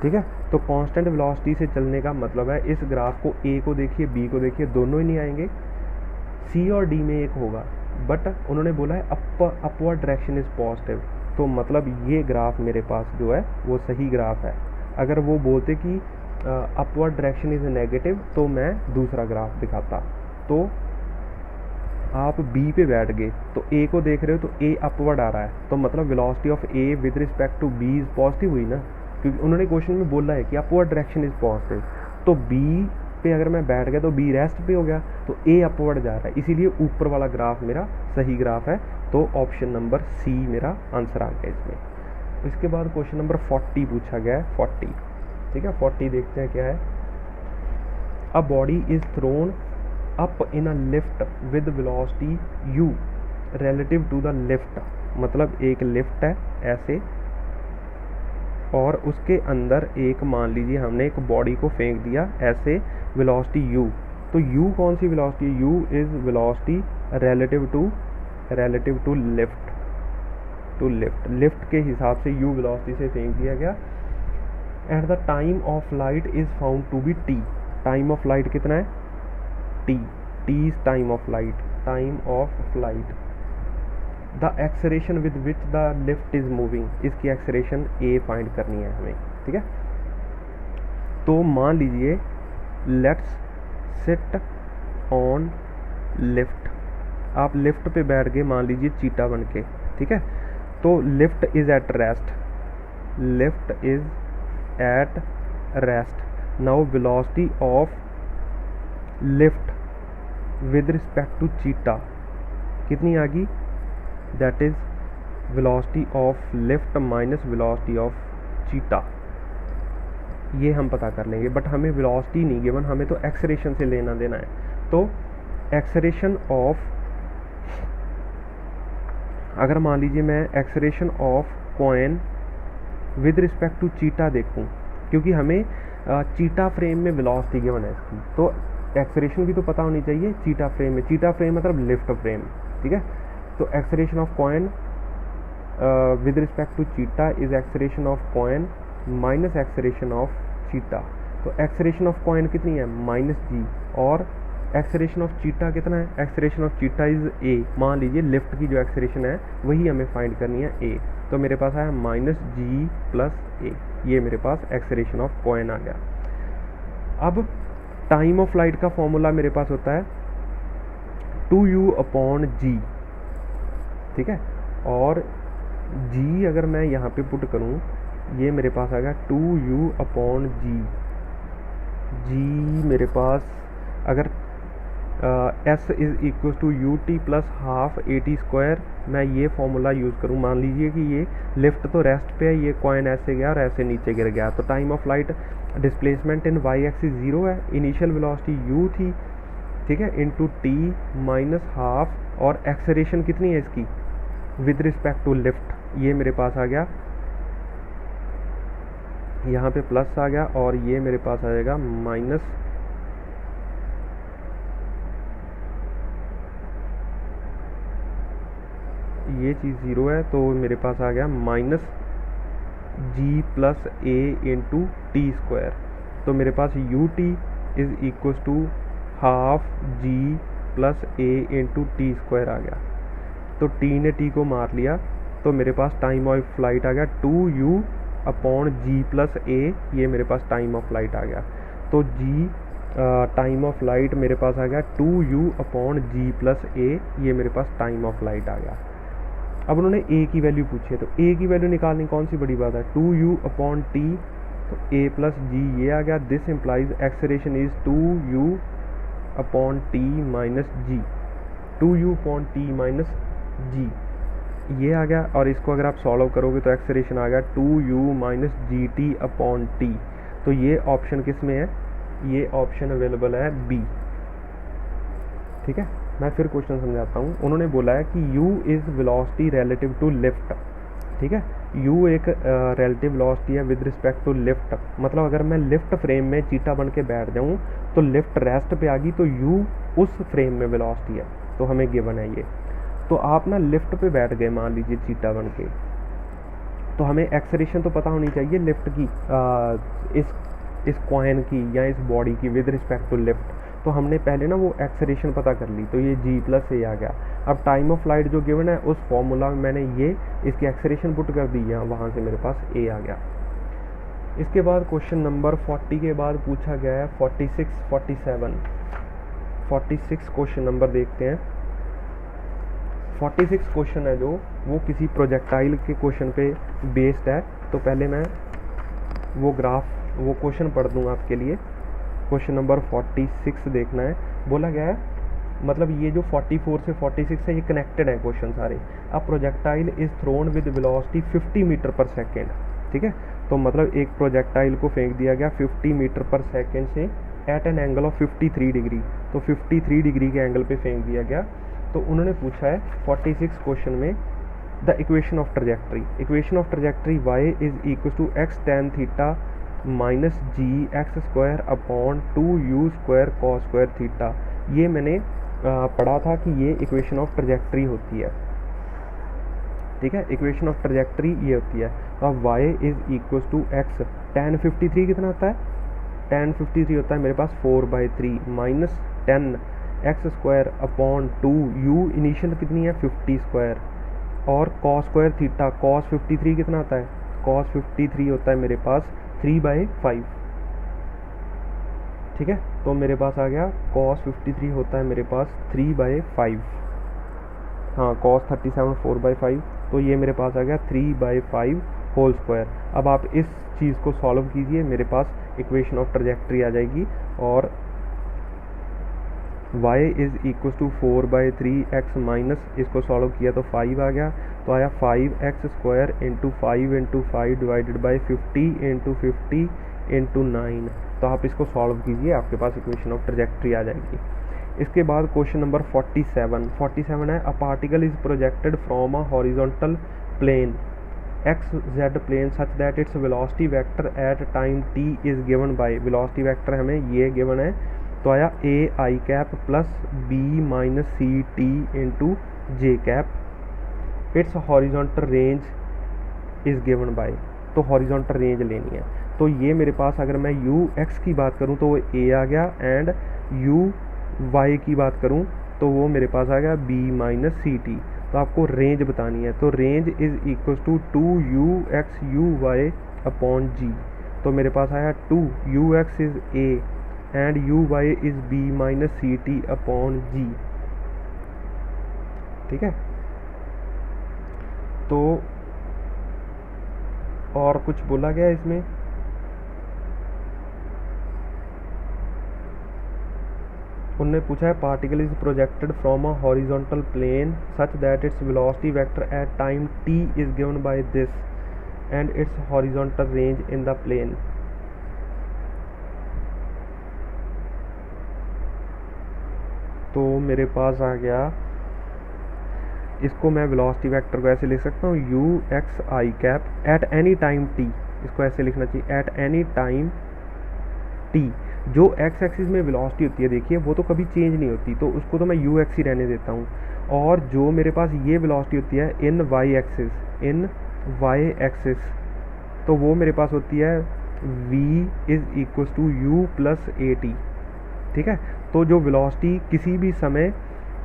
[SPEAKER 1] ठीक है, तो कांस्टेंट वेलोसिटी से चलने का मतलब है इस ग्राफ को ए को देखिए बी को देखिए, दोनों ही नहीं आएंगे, सी और डी में एक होगा, बट उन्होंने बोला है अपवर्ड डायरेक्शन इज पॉजिटिव, तो मतलब ये ग्राफ मेरे पास जो है वो सही ग्राफ है। अगर वो बोलते कि अपवर्ड डायरेक्शन इज नेगेटिव तो मैं दूसरा ग्राफ दिखाता। तो आप बी पे बैठ गए तो ए को देख रहे हो तो ए अपवर्ड आ रहा है, तो मतलब velocity of A with respect to B is positive हुई ना, क्योंकि उन्होंने क्वेश्चन में बोला है कि अपवर्ड डायरेक्शन इज पॉजिटिव, तो बी पे अगर मैं बैठ गया तो बी रेस्ट पे हो गया, तो ए अपवर्ड जा रहा है, इसीलिए ऊपर वाला ग्राफ मेरा सही ग्राफ है, तो ऑप्शन नंबर सी मेरा आंसर आ गया इसमें। इसके बाद क्वेश्चन नंबर 40 पूछा गया है, 40। ठीक है, 40 देखते हैं क्या है। A body is thrown up in a lift with velocity u relative to the lift, मतलब एक लिफ्ट है ऐसे और उसके अंदर एक, मान लीजिए हमने एक बॉडी को फेंक दिया ऐसे वेलोसिटी u, तो u कौन सी वेलोसिटी है, u is velocity relative to lift के हिसाब से u वेलोसिटी से फेंक दिया गया। At the time of light is found to be t, time of light कितना है t is time of light, the acceleration with which the lift is moving, इसकी एक्सेलरेशन a फाइंड करनी है हमें। ठीक है, तो मान लीजिए लेट्स सिट ऑन लिफ्ट, आप लिफ्ट पे बैठ गए मान लीजिए चीटा बन के। ठीक है, तो lift is at rest, now velocity of lift with respect to cheetah कितनी आ गई, that is velocity of lift minus velocity of cheetah, ये हम पता कर लेंगे, बट हमें वेलोसिटी नहीं गिवन, हमें तो एक्सेलरेशन से लेना देना है। तो एक्सेलरेशन ऑफ, अगर मान लीजिए मैं acceleration of coin with respect to cheetah देखूं, क्योंकि हमें चीटा फ्रेम में वेलोसिटी गिवन है इसकी, तो एक्सेलरेशन भी तो पता होनी चाहिए चीटा फ्रेम में, चीटा फ्रेम मतलब लिफ्ट फ्रेम। ठीक है, तो acceleration of coin with respect to cheetah is acceleration of coin minus acceleration of cheetah, तो एक्सेलरेशन ऑफ कॉइन कितनी है -g, और एक्सेलरेशन ऑफ चीटा कितना है, acceleration of cheetah is a, मान लीजिए लिफ्ट की जो एक्सेलरेशन है वही हमें फाइंड करनी है a, तो मेरे पास आया -g प्लस a, ये मेरे पास एक्सेलरेशन ऑफ कॉइन आ गया। अब टाइम ऑफ लाइट का फॉर्मूला मेरे पास होता है 2u/g। ठीक है, और g अगर मैं यहाँ पे पुट करूँ, ये मेरे पास आ गया 2u/g, g मेरे पास अगर s is equal to ut plus half at², मैं ये फॉर्मूला यूज़ करूँ, मान लीजिए कि ये लिफ्ट तो रेस्ट पे है, ये कॉइन ऐसे गया और ऐसे नीचे गिर गया, तो time of light displacement in y axis 0 है, इनिशियल वेलोसिटी u थी, ठीक है, इनटू t माइनस हाफ, और एक्सेलरेशन कितनी है इसकी विद रिस्पेक्ट टू लिफ्ट, ये मेरे पास आ गया, यहाँ पे प्लस आ गया, और ये मेरे पास आ जाएगा माइनस, ये चीज़ 0 है तो मेरे पास आ गया -g plus a into t², तो मेरे पास ut is equal to half g plus a into t² आ गया, तो t ने t को मार लिया, तो मेरे पास टाइम ऑफ फ्लाइट आ गया 2u/g प्लस a, ये मेरे पास टाइम ऑफ फ्लाइट आ गया, तो g टाइम ऑफ लाइट मेरे पास आ गया 2u/g प्लस a, ये मेरे पास टाइम ऑफ लाइट आ गया। अब उन्होंने a की वैल्यू पूछी है, तो a की वैल्यू निकालनी कौन सी बड़ी बात है, 2u/t, तो a प्लस g ये आ गया, this implies acceleration is 2u/t minus g, 2u/t minus g, ये आ गया, और इसको अगर आप सॉल्व करोगे तो एक्सेलरेशन आ गया 2u माइनस gt/t, तो ये ऑप्शन किस में है, ये ऑप्शन अवेलेबल है बी। ठीक है, मैं फिर क्वेश्चन समझाता हूँ। उन्होंने बोला है कि u is velocity relative to lift, ठीक है। u एक रिलेटिव वेलोसिटी है विद रिस्पेक्ट टू लिफ्ट, मतलब अगर मैं लिफ्ट फ्रेम में चीटा बन के बैठ जाऊँ तो लिफ्ट रेस्ट पे आ गई तो u उस फ्रेम में वेलोसिटी है, तो हमें गिवन है ये। तो आप ना लिफ्ट पे बैठ गए मान लीजिए चीटा बन के, तो हमें एक्सेलरेशन तो पता होनी चाहिए लिफ्ट की, इस कॉइन की या इस बॉडी की विद रिस्पेक्ट टू लिफ्ट। तो हमने पहले ना वो एक्सेलरेशन पता कर ली, तो ये g+a आ गया। अब टाइम ऑफ फ्लाइट जो गिवन है उस फॉर्मूला में मैंने ये इसकी एक्सेलरेशन पुट कर दी है, वहाँ से मेरे पास a आ गया। इसके बाद क्वेश्चन नंबर 40 के बाद पूछा गया है 46, 47। 46 क्वेश्चन नंबर देखते हैं। 46 क्वेश्चन है जो वो किसी प्रोजेक्टाइल के क्वेश्चन पे बेस्ड है। तो पहले मैं वो क्वेश्चन पढ़ दूँ आपके लिए। क्वेश्चन नंबर 46 देखना है। बोला गया है, मतलब ये जो 44 से 46 है ये कनेक्टेड है क्वेश्चन सारे। A projectile is thrown with velocity 50 metre पर सेकेंड, ठीक है। तो मतलब एक प्रोजेक्टाइल को फेंक दिया गया 50 मीटर पर सेकेंड से at an angle of 53 degree, तो 53 डिग्री के एंगल पे फेंक दिया गया। तो उन्होंने पूछा है 46 क्वेश्चन में the equation of trajectory. Equation of trajectory y is equal to x tan theta minus g x square upon 2u square cos square theta. ये मैंने पढ़ा था कि ये इक्वेशन ऑफ ट्रजेक्टरी होती है, ठीक है। इक्वेशन ऑफ ट्रजेक्टरी ये होती है। अब y is equal to x tan 53 कितना होता है, tan 53 होता है मेरे पास 4/3 minus 10 x square upon 2u initial कितनी है 50 स्क्वायर, और कॉस स्क्वायर थीटा कॉस 53 कितना होता है, कॉस 53 होता है मेरे पास 3/5, ठीक है। तो मेरे पास आ गया कॉस 53 होता है मेरे पास 3/5, हाँ कॉस 37 4/5, तो ये मेरे पास आ गया 3/5 होल स्क्वायर। अब आप इस चीज़ को सॉल्व कीजिए, मेरे पास इक्वेशन ऑफ ट्रजेक्टरी आ जाएगी। और y is equal to 4/3x minus, इसको सॉल्व किया तो 5 आ गया, तो आया 5x square into 5 divided by 50 into 50 into 9। तो आप इसको सॉल्व कीजिए, आपके पास इक्वेशन ऑफ ट्रजेक्टरी आ जाएगी। इसके बाद क्वेश्चन नंबर 47 है, a particle is projected from a horizontal plane xz plane such that its velocity vector at time t is given by, velocity vector हमें ये गिवन है, तो आया a i cap plus b minus C t into j cap. Its horizontal range is given by, तो हॉरिजॉन्टल रेंज लेनी है। तो ये मेरे पास अगर मैं u x की बात करूँ तो वो a आ गया, एंड u y की बात करूँ तो वो मेरे पास आ गया b माइनस सी टी। तो आपको रेंज बतानी है, तो range is equal to 2u(x) u(y) upon g। तो मेरे पास आया 2u(x) is a and u(y) is b minus C t upon g, ठीक है। तो और कुछ बोला गया इसमें, उन्होंने पूछा है particle is projected from a horizontal plane such that its velocity vector at time t is given by this and its horizontal range in the plane. तो मेरे पास आ गया, इसको मैं वेलोसिटी वेक्टर को ऐसे लिख सकता हूँ u(x i cap at any time t), इसको ऐसे लिखना चाहिए एट एनी टाइम t। जो x एक्सिस में वेलोसिटी होती है देखिए वो तो कभी चेंज नहीं होती, तो उसको तो मैं ux ही रहने देता हूँ। और जो मेरे पास ये वेलोसिटी होती है इन y एक्सिस, तो वो मेरे पास होती है v is equal to u plus a t, ठीक है। तो जो वेलोसिटी किसी भी समय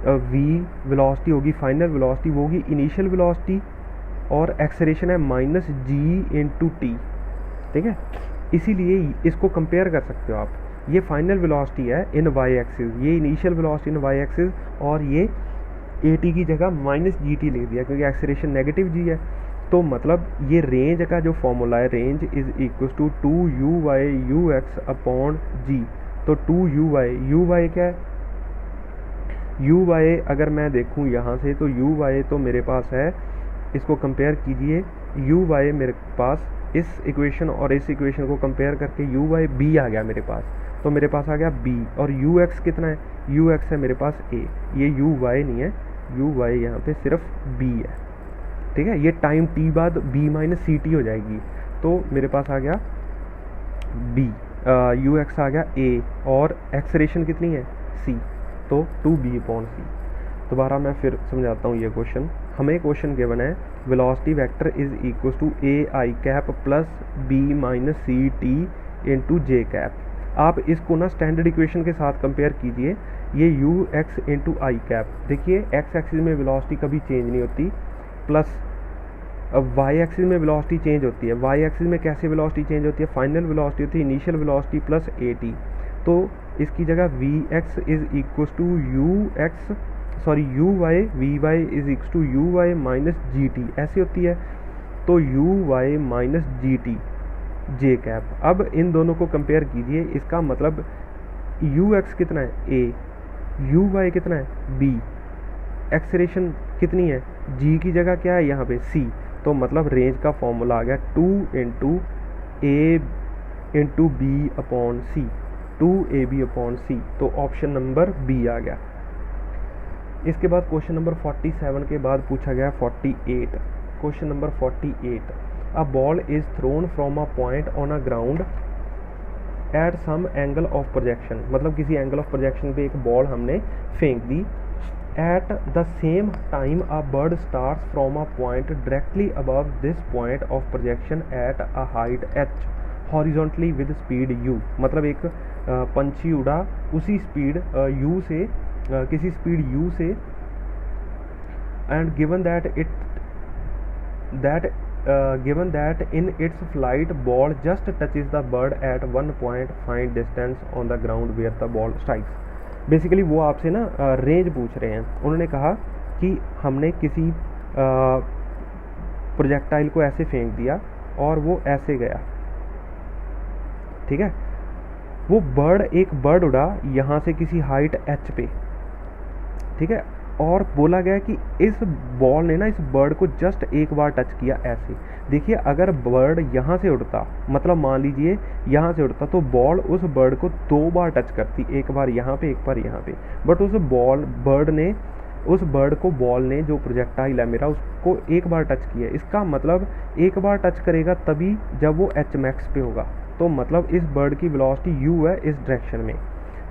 [SPEAKER 1] v वेलोसिटी होगी, फाइनल वेलोसिटी वो होगी इनिशियल वेलोसिटी, और एक्सेलरेशन है माइनस जी इंटू टी, ठीक है। इसीलिए इसको कंपेयर कर सकते हो आप, ये फाइनल वेलोसिटी है इन y एक्सिस, ये इनिशियल वेलोसिटी इन y एक्सिस, और ये ए टी की जगह माइनस जी टी लिख दिया क्योंकि एक्सेलरेशन नेगेटिव जी है। तो मतलब ये रेंज का जो फॉर्मूला है, range is equal to 2u(y) upon G. तो 2u(y) क्या है, u(y) अगर मैं देखूं यहाँ से तो u(y) तो मेरे पास है, इसको कंपेयर कीजिए, u(y) मेरे पास इस इक्वेशन और इस इक्वेशन को कंपेयर करके u(y) b आ गया मेरे पास, तो मेरे पास आ गया b, और ux कितना है, ux है मेरे पास a, ये u(y) नहीं है, u(y) यहाँ पे सिर्फ b है, ठीक है, ये टाइम टी बाद बी माइनस सी टी हो जाएगी, तो मेरे पास आ गया बी, यू एक्स आ गया ए, और एक्सलेरेशन कितनी है सी, तो 2b अपॉन सी। दोबारा मैं फिर समझाता हूँ ये क्वेश्चन। हमें क्वेश्चन गिवन है velocity vector is equal to a i cap plus b minus C t into j cap. आप इसको ना स्टैंडर्ड इक्वेशन के साथ कंपेयर कीजिए, ये you x into I cap, देखिए एक्स एक्सिस में वेलोसिटी कभी चेंज नहीं होती, प्लस अब वाई एक्सिस में वेलोसिटी चेंज होती है। वाई एक्सिस में कैसे वेलोसिटी चेंज होती है, फाइनल वेलोसिटी होती है initial velocity plus a t, तो इसकी जगह v x is equal to u y v y is equal to u y minus g t ऐसी होती है, तो u y minus g t जे कैप। अब इन दोनों को कंपेयर कीजिए, इसका मतलब यू एक्स कितना है ए, यू वाई कितना है बी, एक्सलेरेशन कितनी है जी की जगह क्या है यहाँ पे सी, तो मतलब रेंज का फॉर्मूला आ गया 2 इंटू ए इंटू बी अपॉन सी, 2ab अपॉन सी, तो ऑप्शन नंबर बी आ गया। इसके बाद क्वेश्चन नंबर 47 के बाद पूछा गया 48। Question number 48, a ball is thrown from a point on a ground at some angle of projection, मतलब किसी एंगल ऑफ प्रोजेक्शन पे एक बॉल हमने फेंक दी। At the same time a bird starts from a point directly above this point of projection at a height h horizontally with speed u, मतलब एक पंछी उड़ा उसी स्पीड u से किसी स्पीड u से, and given that in its flight ball just touches the bird at one point, find distance on the ground where the ball strikes। Basically वो आपसे ना रेंज पूछ रहे हैं। उन्होंने कहा कि हमने किसी प्रोजेक्टाइल को ऐसे फेंक दिया और वो ऐसे गया, ठीक है, वो एक बर्ड उड़ा यहाँ से किसी हाइट एच पे, ठीक है, और बोला गया कि इस बॉल ने ना इस बर्ड को जस्ट एक बार टच किया ऐसे। देखिए अगर बर्ड यहाँ से उड़ता, मतलब मान लीजिए यहाँ से उड़ता, तो बॉल उस बर्ड को 2 बार टच करती, एक बार यहाँ पे एक बार यहाँ पे, बट उस बर्ड को बॉल ने जो प्रोजेक्टाइल है मेरा उसको एक बार टच किया। इसका मतलब एक बार टच करेगा तभी जब वो एच मैक्स पे होगा, तो मतलब इस बर्ड की वेलोसिटी u है इस डायरेक्शन में,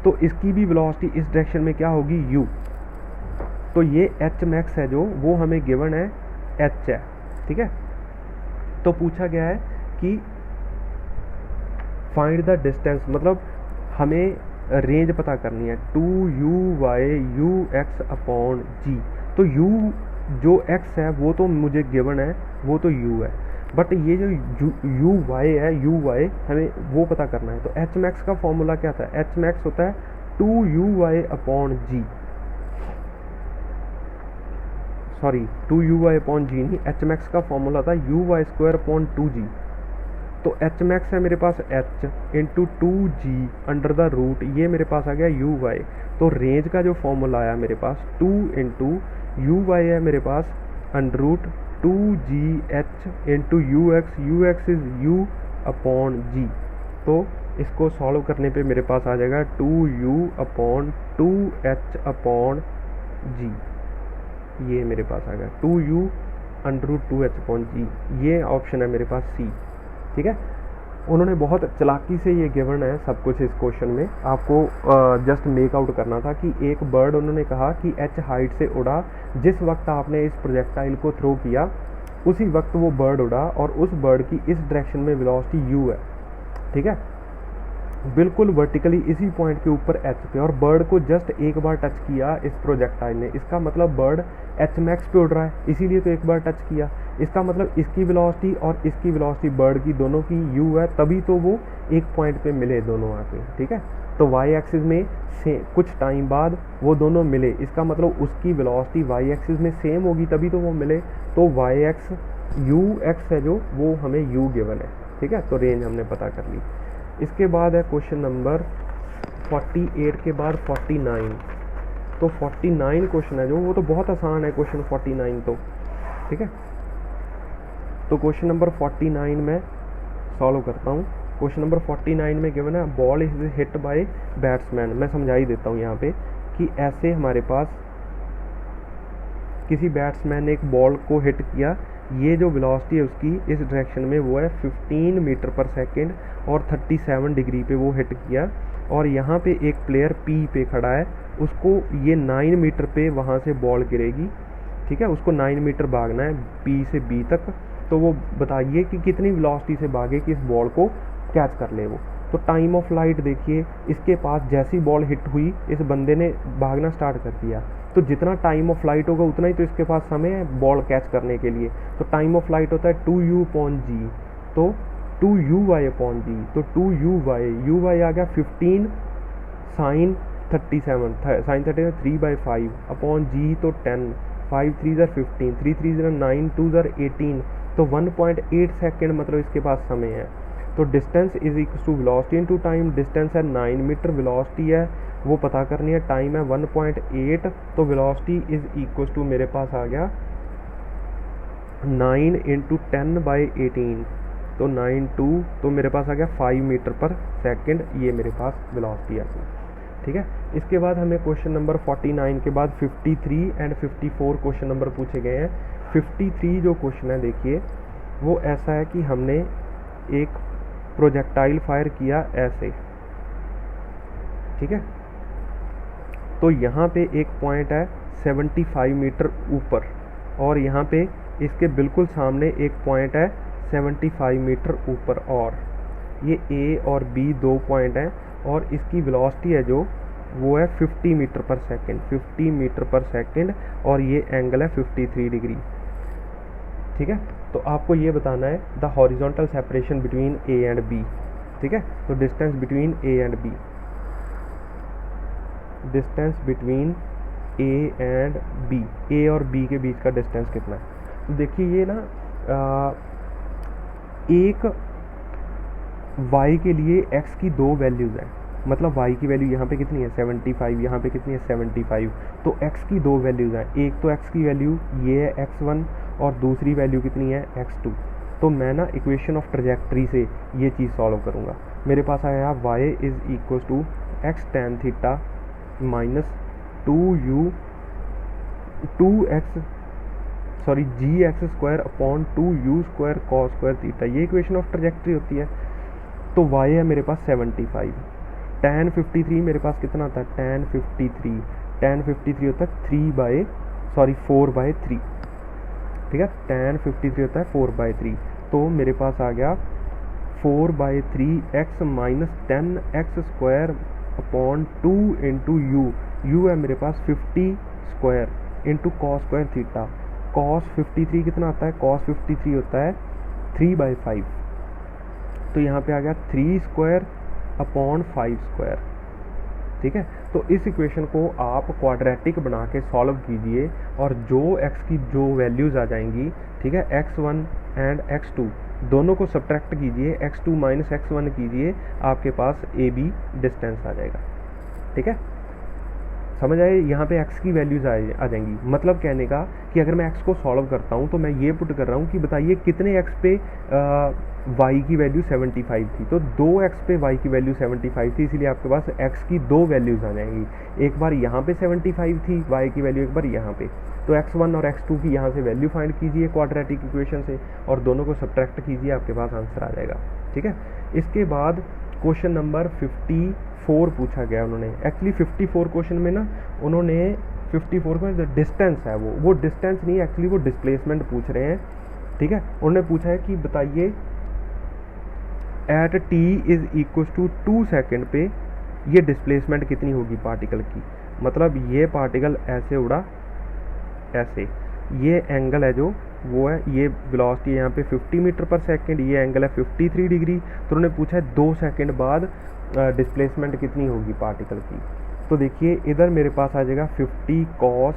[SPEAKER 1] तो इसकी भी वेलोसिटी इस डायरेक्शन में क्या होगी u, तो ये एच मैक्स है जो वो हमें गिवन है एच है, ठीक है। तो पूछा गया है कि फाइंड द डिस्टेंस, मतलब हमें रेंज पता करनी है 2u(y)u(x) अपॉन जी, तो u जो x है वो तो मुझे गिवन है, वो तो u है, बट ये जो u(y) है u(y) हमें वो पता करना है। तो एच मैक्स का फॉर्मूला क्या था, एच मैक्स होता है 2u(y) अपॉन जी, सॉरी 2u(y) अपॉन जी नहीं, एच मैक्स का फॉर्मूला था u(y)² अपॉन 2g, तो एच मैक्स है मेरे पास h into 2g under the root, ये मेरे पास आ गया u(y), तो रेंज का जो फॉर्मूला आया मेरे पास 2 इंटू u(y) है मेरे पास under root 2gh into ux is u upon G, तो इसको सॉल्व करने पे मेरे पास आ जाएगा 2u अपॉन 2h अपॉन जी, ये मेरे पास आ गया 2u under root 2h upon जी, ये ऑप्शन है मेरे पास सी, ठीक है। उन्होंने बहुत चालाकी से ये गिवन है सब कुछ इस क्वेश्चन में, आपको जस्ट मेक आउट करना था कि एक बर्ड उन्होंने कहा कि h हाइट से उड़ा, जिस वक्त आपने इस प्रोजेक्टाइल को थ्रो किया उसी वक्त वो बर्ड उड़ा और उस बर्ड की इस डायरेक्शन में वेलोसिटी u है, ठीक है, बिल्कुल वर्टिकली इसी पॉइंट के ऊपर h पे, और बर्ड को जस्ट एक बार टच किया इस प्रोजेक्टाइल ने, इसका मतलब बर्ड एच मैक्स पे उड़ रहा है, इसीलिए तो एक बार टच किया, इसका मतलब इसकी वेलोसिटी और इसकी वेलोसिटी बर्ड की दोनों की u है, तभी तो वो एक पॉइंट पे मिले दोनों आके, ठीक है। तो y एक्सिस में से कुछ टाइम बाद वो दोनों मिले, इसका मतलब उसकी वेलोसिटी y एक्सिस में सेम होगी तभी तो वो मिले, तो yx ux है जो वो हमें u गिवन है, ठीक है, तो रेंज हमने पता कर ली। इसके बाद है क्वेश्चन नंबर 48 के बाद 49, तो 49 क्वेश्चन है जो वो तो बहुत आसान है क्वेश्चन 49 तो, ठीक है। तो क्वेश्चन नंबर 49 में सॉल्व करता हूँ। क्वेश्चन नंबर 49 में गिवन है ball is hit by batsman, मैं समझा ही देता हूँ यहाँ पे कि ऐसे हमारे पास किसी बैट्समैन ने एक बॉल को हिट किया ये जो वेलोसिटी है उसकी इस डायरेक्शन में वो है 15 मीटर पर सेकेंड और 37 डिग्री पे वो हिट किया। और यहाँ पे एक प्लेयर पी पे खड़ा है, उसको ये 9 मीटर पे वहाँ से बॉल गिरेगी, ठीक है, उसको 9 मीटर भागना है पी से बी तक। तो वो बताइए कि कितनी वेलोसिटी से भागे कि इस बॉल को कैच कर ले वो। तो टाइम ऑफ फ्लाइट देखिए, इसके पास जैसी बॉल हिट हुई इस बंदे ने भागना स्टार्ट कर दिया, तो जितना टाइम ऑफ फ्लाइट होगा उतना ही तो इसके पास समय है बॉल कैच करने के लिए। तो टाइम ऑफ फ्लाइट होता है 2u/g, तो 2u/g, तो 2u/y आ गया 15 साइन 37 3/5 अपॉन g, तो 10, 5 3 15, 3 3 9, 2 18, तो 1.8 सेकेंड मतलब इसके पास समय है। तो distance is equal to velocity into time. Distance है 9 मीटर, वेलोसिटी है वो पता करनी है, टाइम है 1.8, तो वेलोसिटी इज इक्वल टू मेरे पास आ गया 9 × 10/18, तो 9 तो मेरे पास आ गया 5 मीटर पर सेकेंड, ये मेरे पास वेलोसिटी है। ठीक है, इसके बाद हमें क्वेश्चन नंबर 49 के बाद 53 एंड 54 क्वेश्चन नंबर पूछे गए हैं। 53 जो क्वेश्चन है देखिए वो ऐसा है कि हमने एक प्रोजेक्टाइल फायर किया ऐसे, ठीक है, तो यहाँ पे एक पॉइंट है 75 मीटर ऊपर, और यहाँ पे इसके बिल्कुल सामने एक पॉइंट है 75 मीटर ऊपर, और ये ए और बी दो पॉइंट हैं, और इसकी वेलोसिटी है जो वो है 50 मीटर पर सेकेंड, 50 मीटर पर सेकेंड, और ये एंगल है 53 डिग्री। ठीक है, तो आपको ये बताना है the horizontal separation between A and B. ठीक है, तो distance between A and B, distance between A and B, A और बी के बीच का डिस्टेंस कितना है। तो देखिए ये ना एक y के लिए x की दो वैल्यूज़ हैं, मतलब y की वैल्यू यहाँ पे कितनी है 75, यहाँ पे कितनी है 75, तो x की दो वैल्यूज़ हैं, एक तो x की वैल्यू ये है x1 और दूसरी वैल्यू कितनी है x2। तो मैं ना इक्वेशन ऑफ ट्रैजेक्टरी से ये चीज़ सॉल्व करूँगा। मेरे पास आया y is equal to x tan theta minus 2g x² upon 2u² cos square theta, ये इक्वेशन ऑफ ट्रैजेक्टरी होती है। तो y है मेरे पास 75, tan 53 मेरे पास कितना आता है, tan 53 होता है 4/3, ठीक है, tan 53 होता है 4/3, तो मेरे पास आ गया 4/3x minus 10x² upon 2 into u है मेरे पास 50² into cos square theta. cos 53 कितना आता है, cos 53 होता है 3/5, तो यहाँ पे आ गया 3² अपॉन 5²। ठीक है, तो इस इक्वेशन को आप क्वाड्रेटिक बना के सॉल्व कीजिए, और जो x की जो वैल्यूज़ आ जाएंगी, ठीक है, x1 एंड x2 दोनों को सब्ट्रैक्ट कीजिए, x2 माइनस x1 कीजिए, आपके पास ए बी डिस्टेंस आ जाएगा। ठीक है, समझ आए, यहाँ पे x की वैल्यूज़ आ जाएंगी। मतलब कहने का कि अगर मैं x को सॉल्व करता हूँ तो मैं ये पुट कर रहा हूँ कि बताइए कितने x पे y की वैल्यू 75 थी, तो 2x पे y की वैल्यू 75 थी, इसीलिए आपके पास x की दो वैल्यूज़ आ जाएंगी। एक बार यहाँ पे 75 थी y की वैल्यू, एक बार यहाँ पे, तो x1 और x2 की यहाँ से वैल्यू फाइंड कीजिए क्वाड्रेटिक इक्वेशन से, और दोनों को सब्ट्रैक्ट कीजिए, आपके पास आंसर आ जाएगा। ठीक है, इसके बाद क्वेश्चन नंबर 54 पूछा गया उन्होंने। एक्चुअली 54 क्वेश्चन में ना उन्होंने 54 में जो डिस्टेंस है वो डिस्टेंस नहीं, एक्चुअली वो डिस्प्लेसमेंट पूछ रहे हैं। ठीक है, उन्होंने पूछा है कि बताइए at t is equal to 2 second पे ये डिस्प्लेसमेंट कितनी होगी पार्टिकल की। मतलब ये पार्टिकल ऐसे उड़ा, ऐसे, ये एंगल है जो वो है, ये वेलोसिटी यहाँ पे 50 मीटर पर सेकेंड, ये एंगल है 53 डिग्री। तो उन्होंने पूछा है 2 सेकेंड बाद डिस्प्लेसमेंट कितनी होगी पार्टिकल की। तो देखिए इधर मेरे पास आ जाएगा 50 cos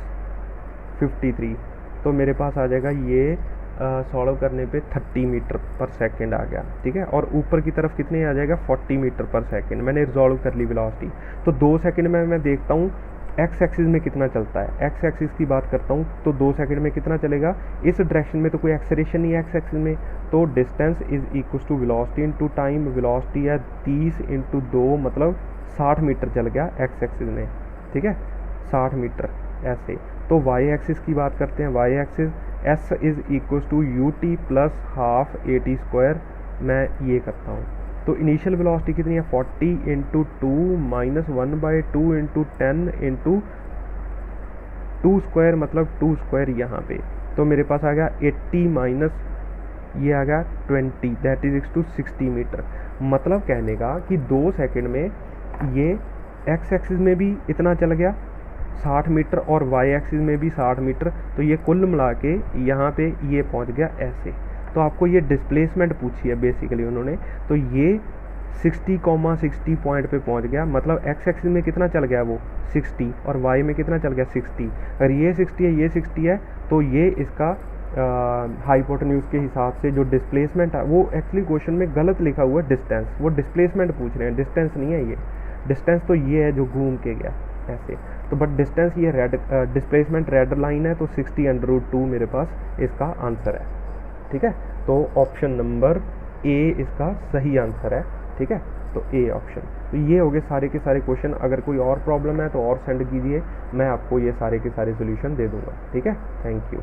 [SPEAKER 1] 53, तो मेरे पास आ जाएगा ये सॉल्व करने पे 30 मीटर पर सेकेंड आ गया। ठीक है, और ऊपर की तरफ कितने आ जाएगा 40 मीटर पर सेकेंड। मैंने रिजॉल्व कर ली वेलोसिटी। तो 2 सेकेंड में मैं देखता हूँ एक्स एक्सिस में कितना चलता है। एक्स एक्सिस की बात करता हूँ तो 2 सेकंड में कितना चलेगा, इस डायरेक्शन में तो कोई एक्सेलरेशन नहीं है एक्स एक्सिस में, तो distance is equal to velocity into time. Velocity है 30 × 2 मतलब 60 मीटर चल गया एक्स एक्सिस में। ठीक है, 60 मीटर ऐसे। तो वाई एक्सिस की बात करते हैं, y axis s is equal to u t plus half a t square, मैं ये करता हूँ। तो इनिशियल वेलोसिटी कितनी है 40 into two minus 1/2 into 10 into 2 square, मतलब 2 स्क्वायर यहाँ पे। तो मेरे पास आ गया 80 माइनस ये आ गया 20, दैट इज टू 60 मीटर। मतलब कहने का कि 2 सेकंड में ये एक्स एक्सिस में भी इतना चल गया 60 मीटर और वाई एक्सिस में भी 60 मीटर, तो ये कुल मिला के यहाँ पे ये पहुँच गया ऐसे। तो आपको ये डिस्प्लेसमेंट पूछी है बेसिकली उन्होंने, तो ये 60,60 पॉइंट पे पहुँच गया। मतलब एक्स एक्सिस में कितना चल गया वो 60 और वाई में कितना चल गया 60। अगर ये 60 है ये 60 है तो ये इसका हाइपोटेन्यूज के हिसाब से जो डिस्प्लेसमेंट है, वो एक्चुअली क्वेश्चन में गलत लिखा हुआ है डिस्टेंस, वो डिस्प्लेसमेंट पूछ रहे हैं, डिस्टेंस नहीं है ये। डिस्टेंस तो ये है जो घूम के गया ऐसे, तो बट डिस्टेंस ये रेड, डिस्प्लेसमेंट रेड लाइन है, तो 60/√2 मेरे पास इसका आंसर है। ठीक है, तो ऑप्शन नंबर ए इसका सही आंसर है। ठीक है, तो ए ऑप्शन। तो ये हो गए सारे के सारे क्वेश्चन। अगर कोई और प्रॉब्लम है तो और सेंड कीजिए, मैं आपको ये सारे के सारे सोल्यूशन दे दूंगा। ठीक है, थैंक यू।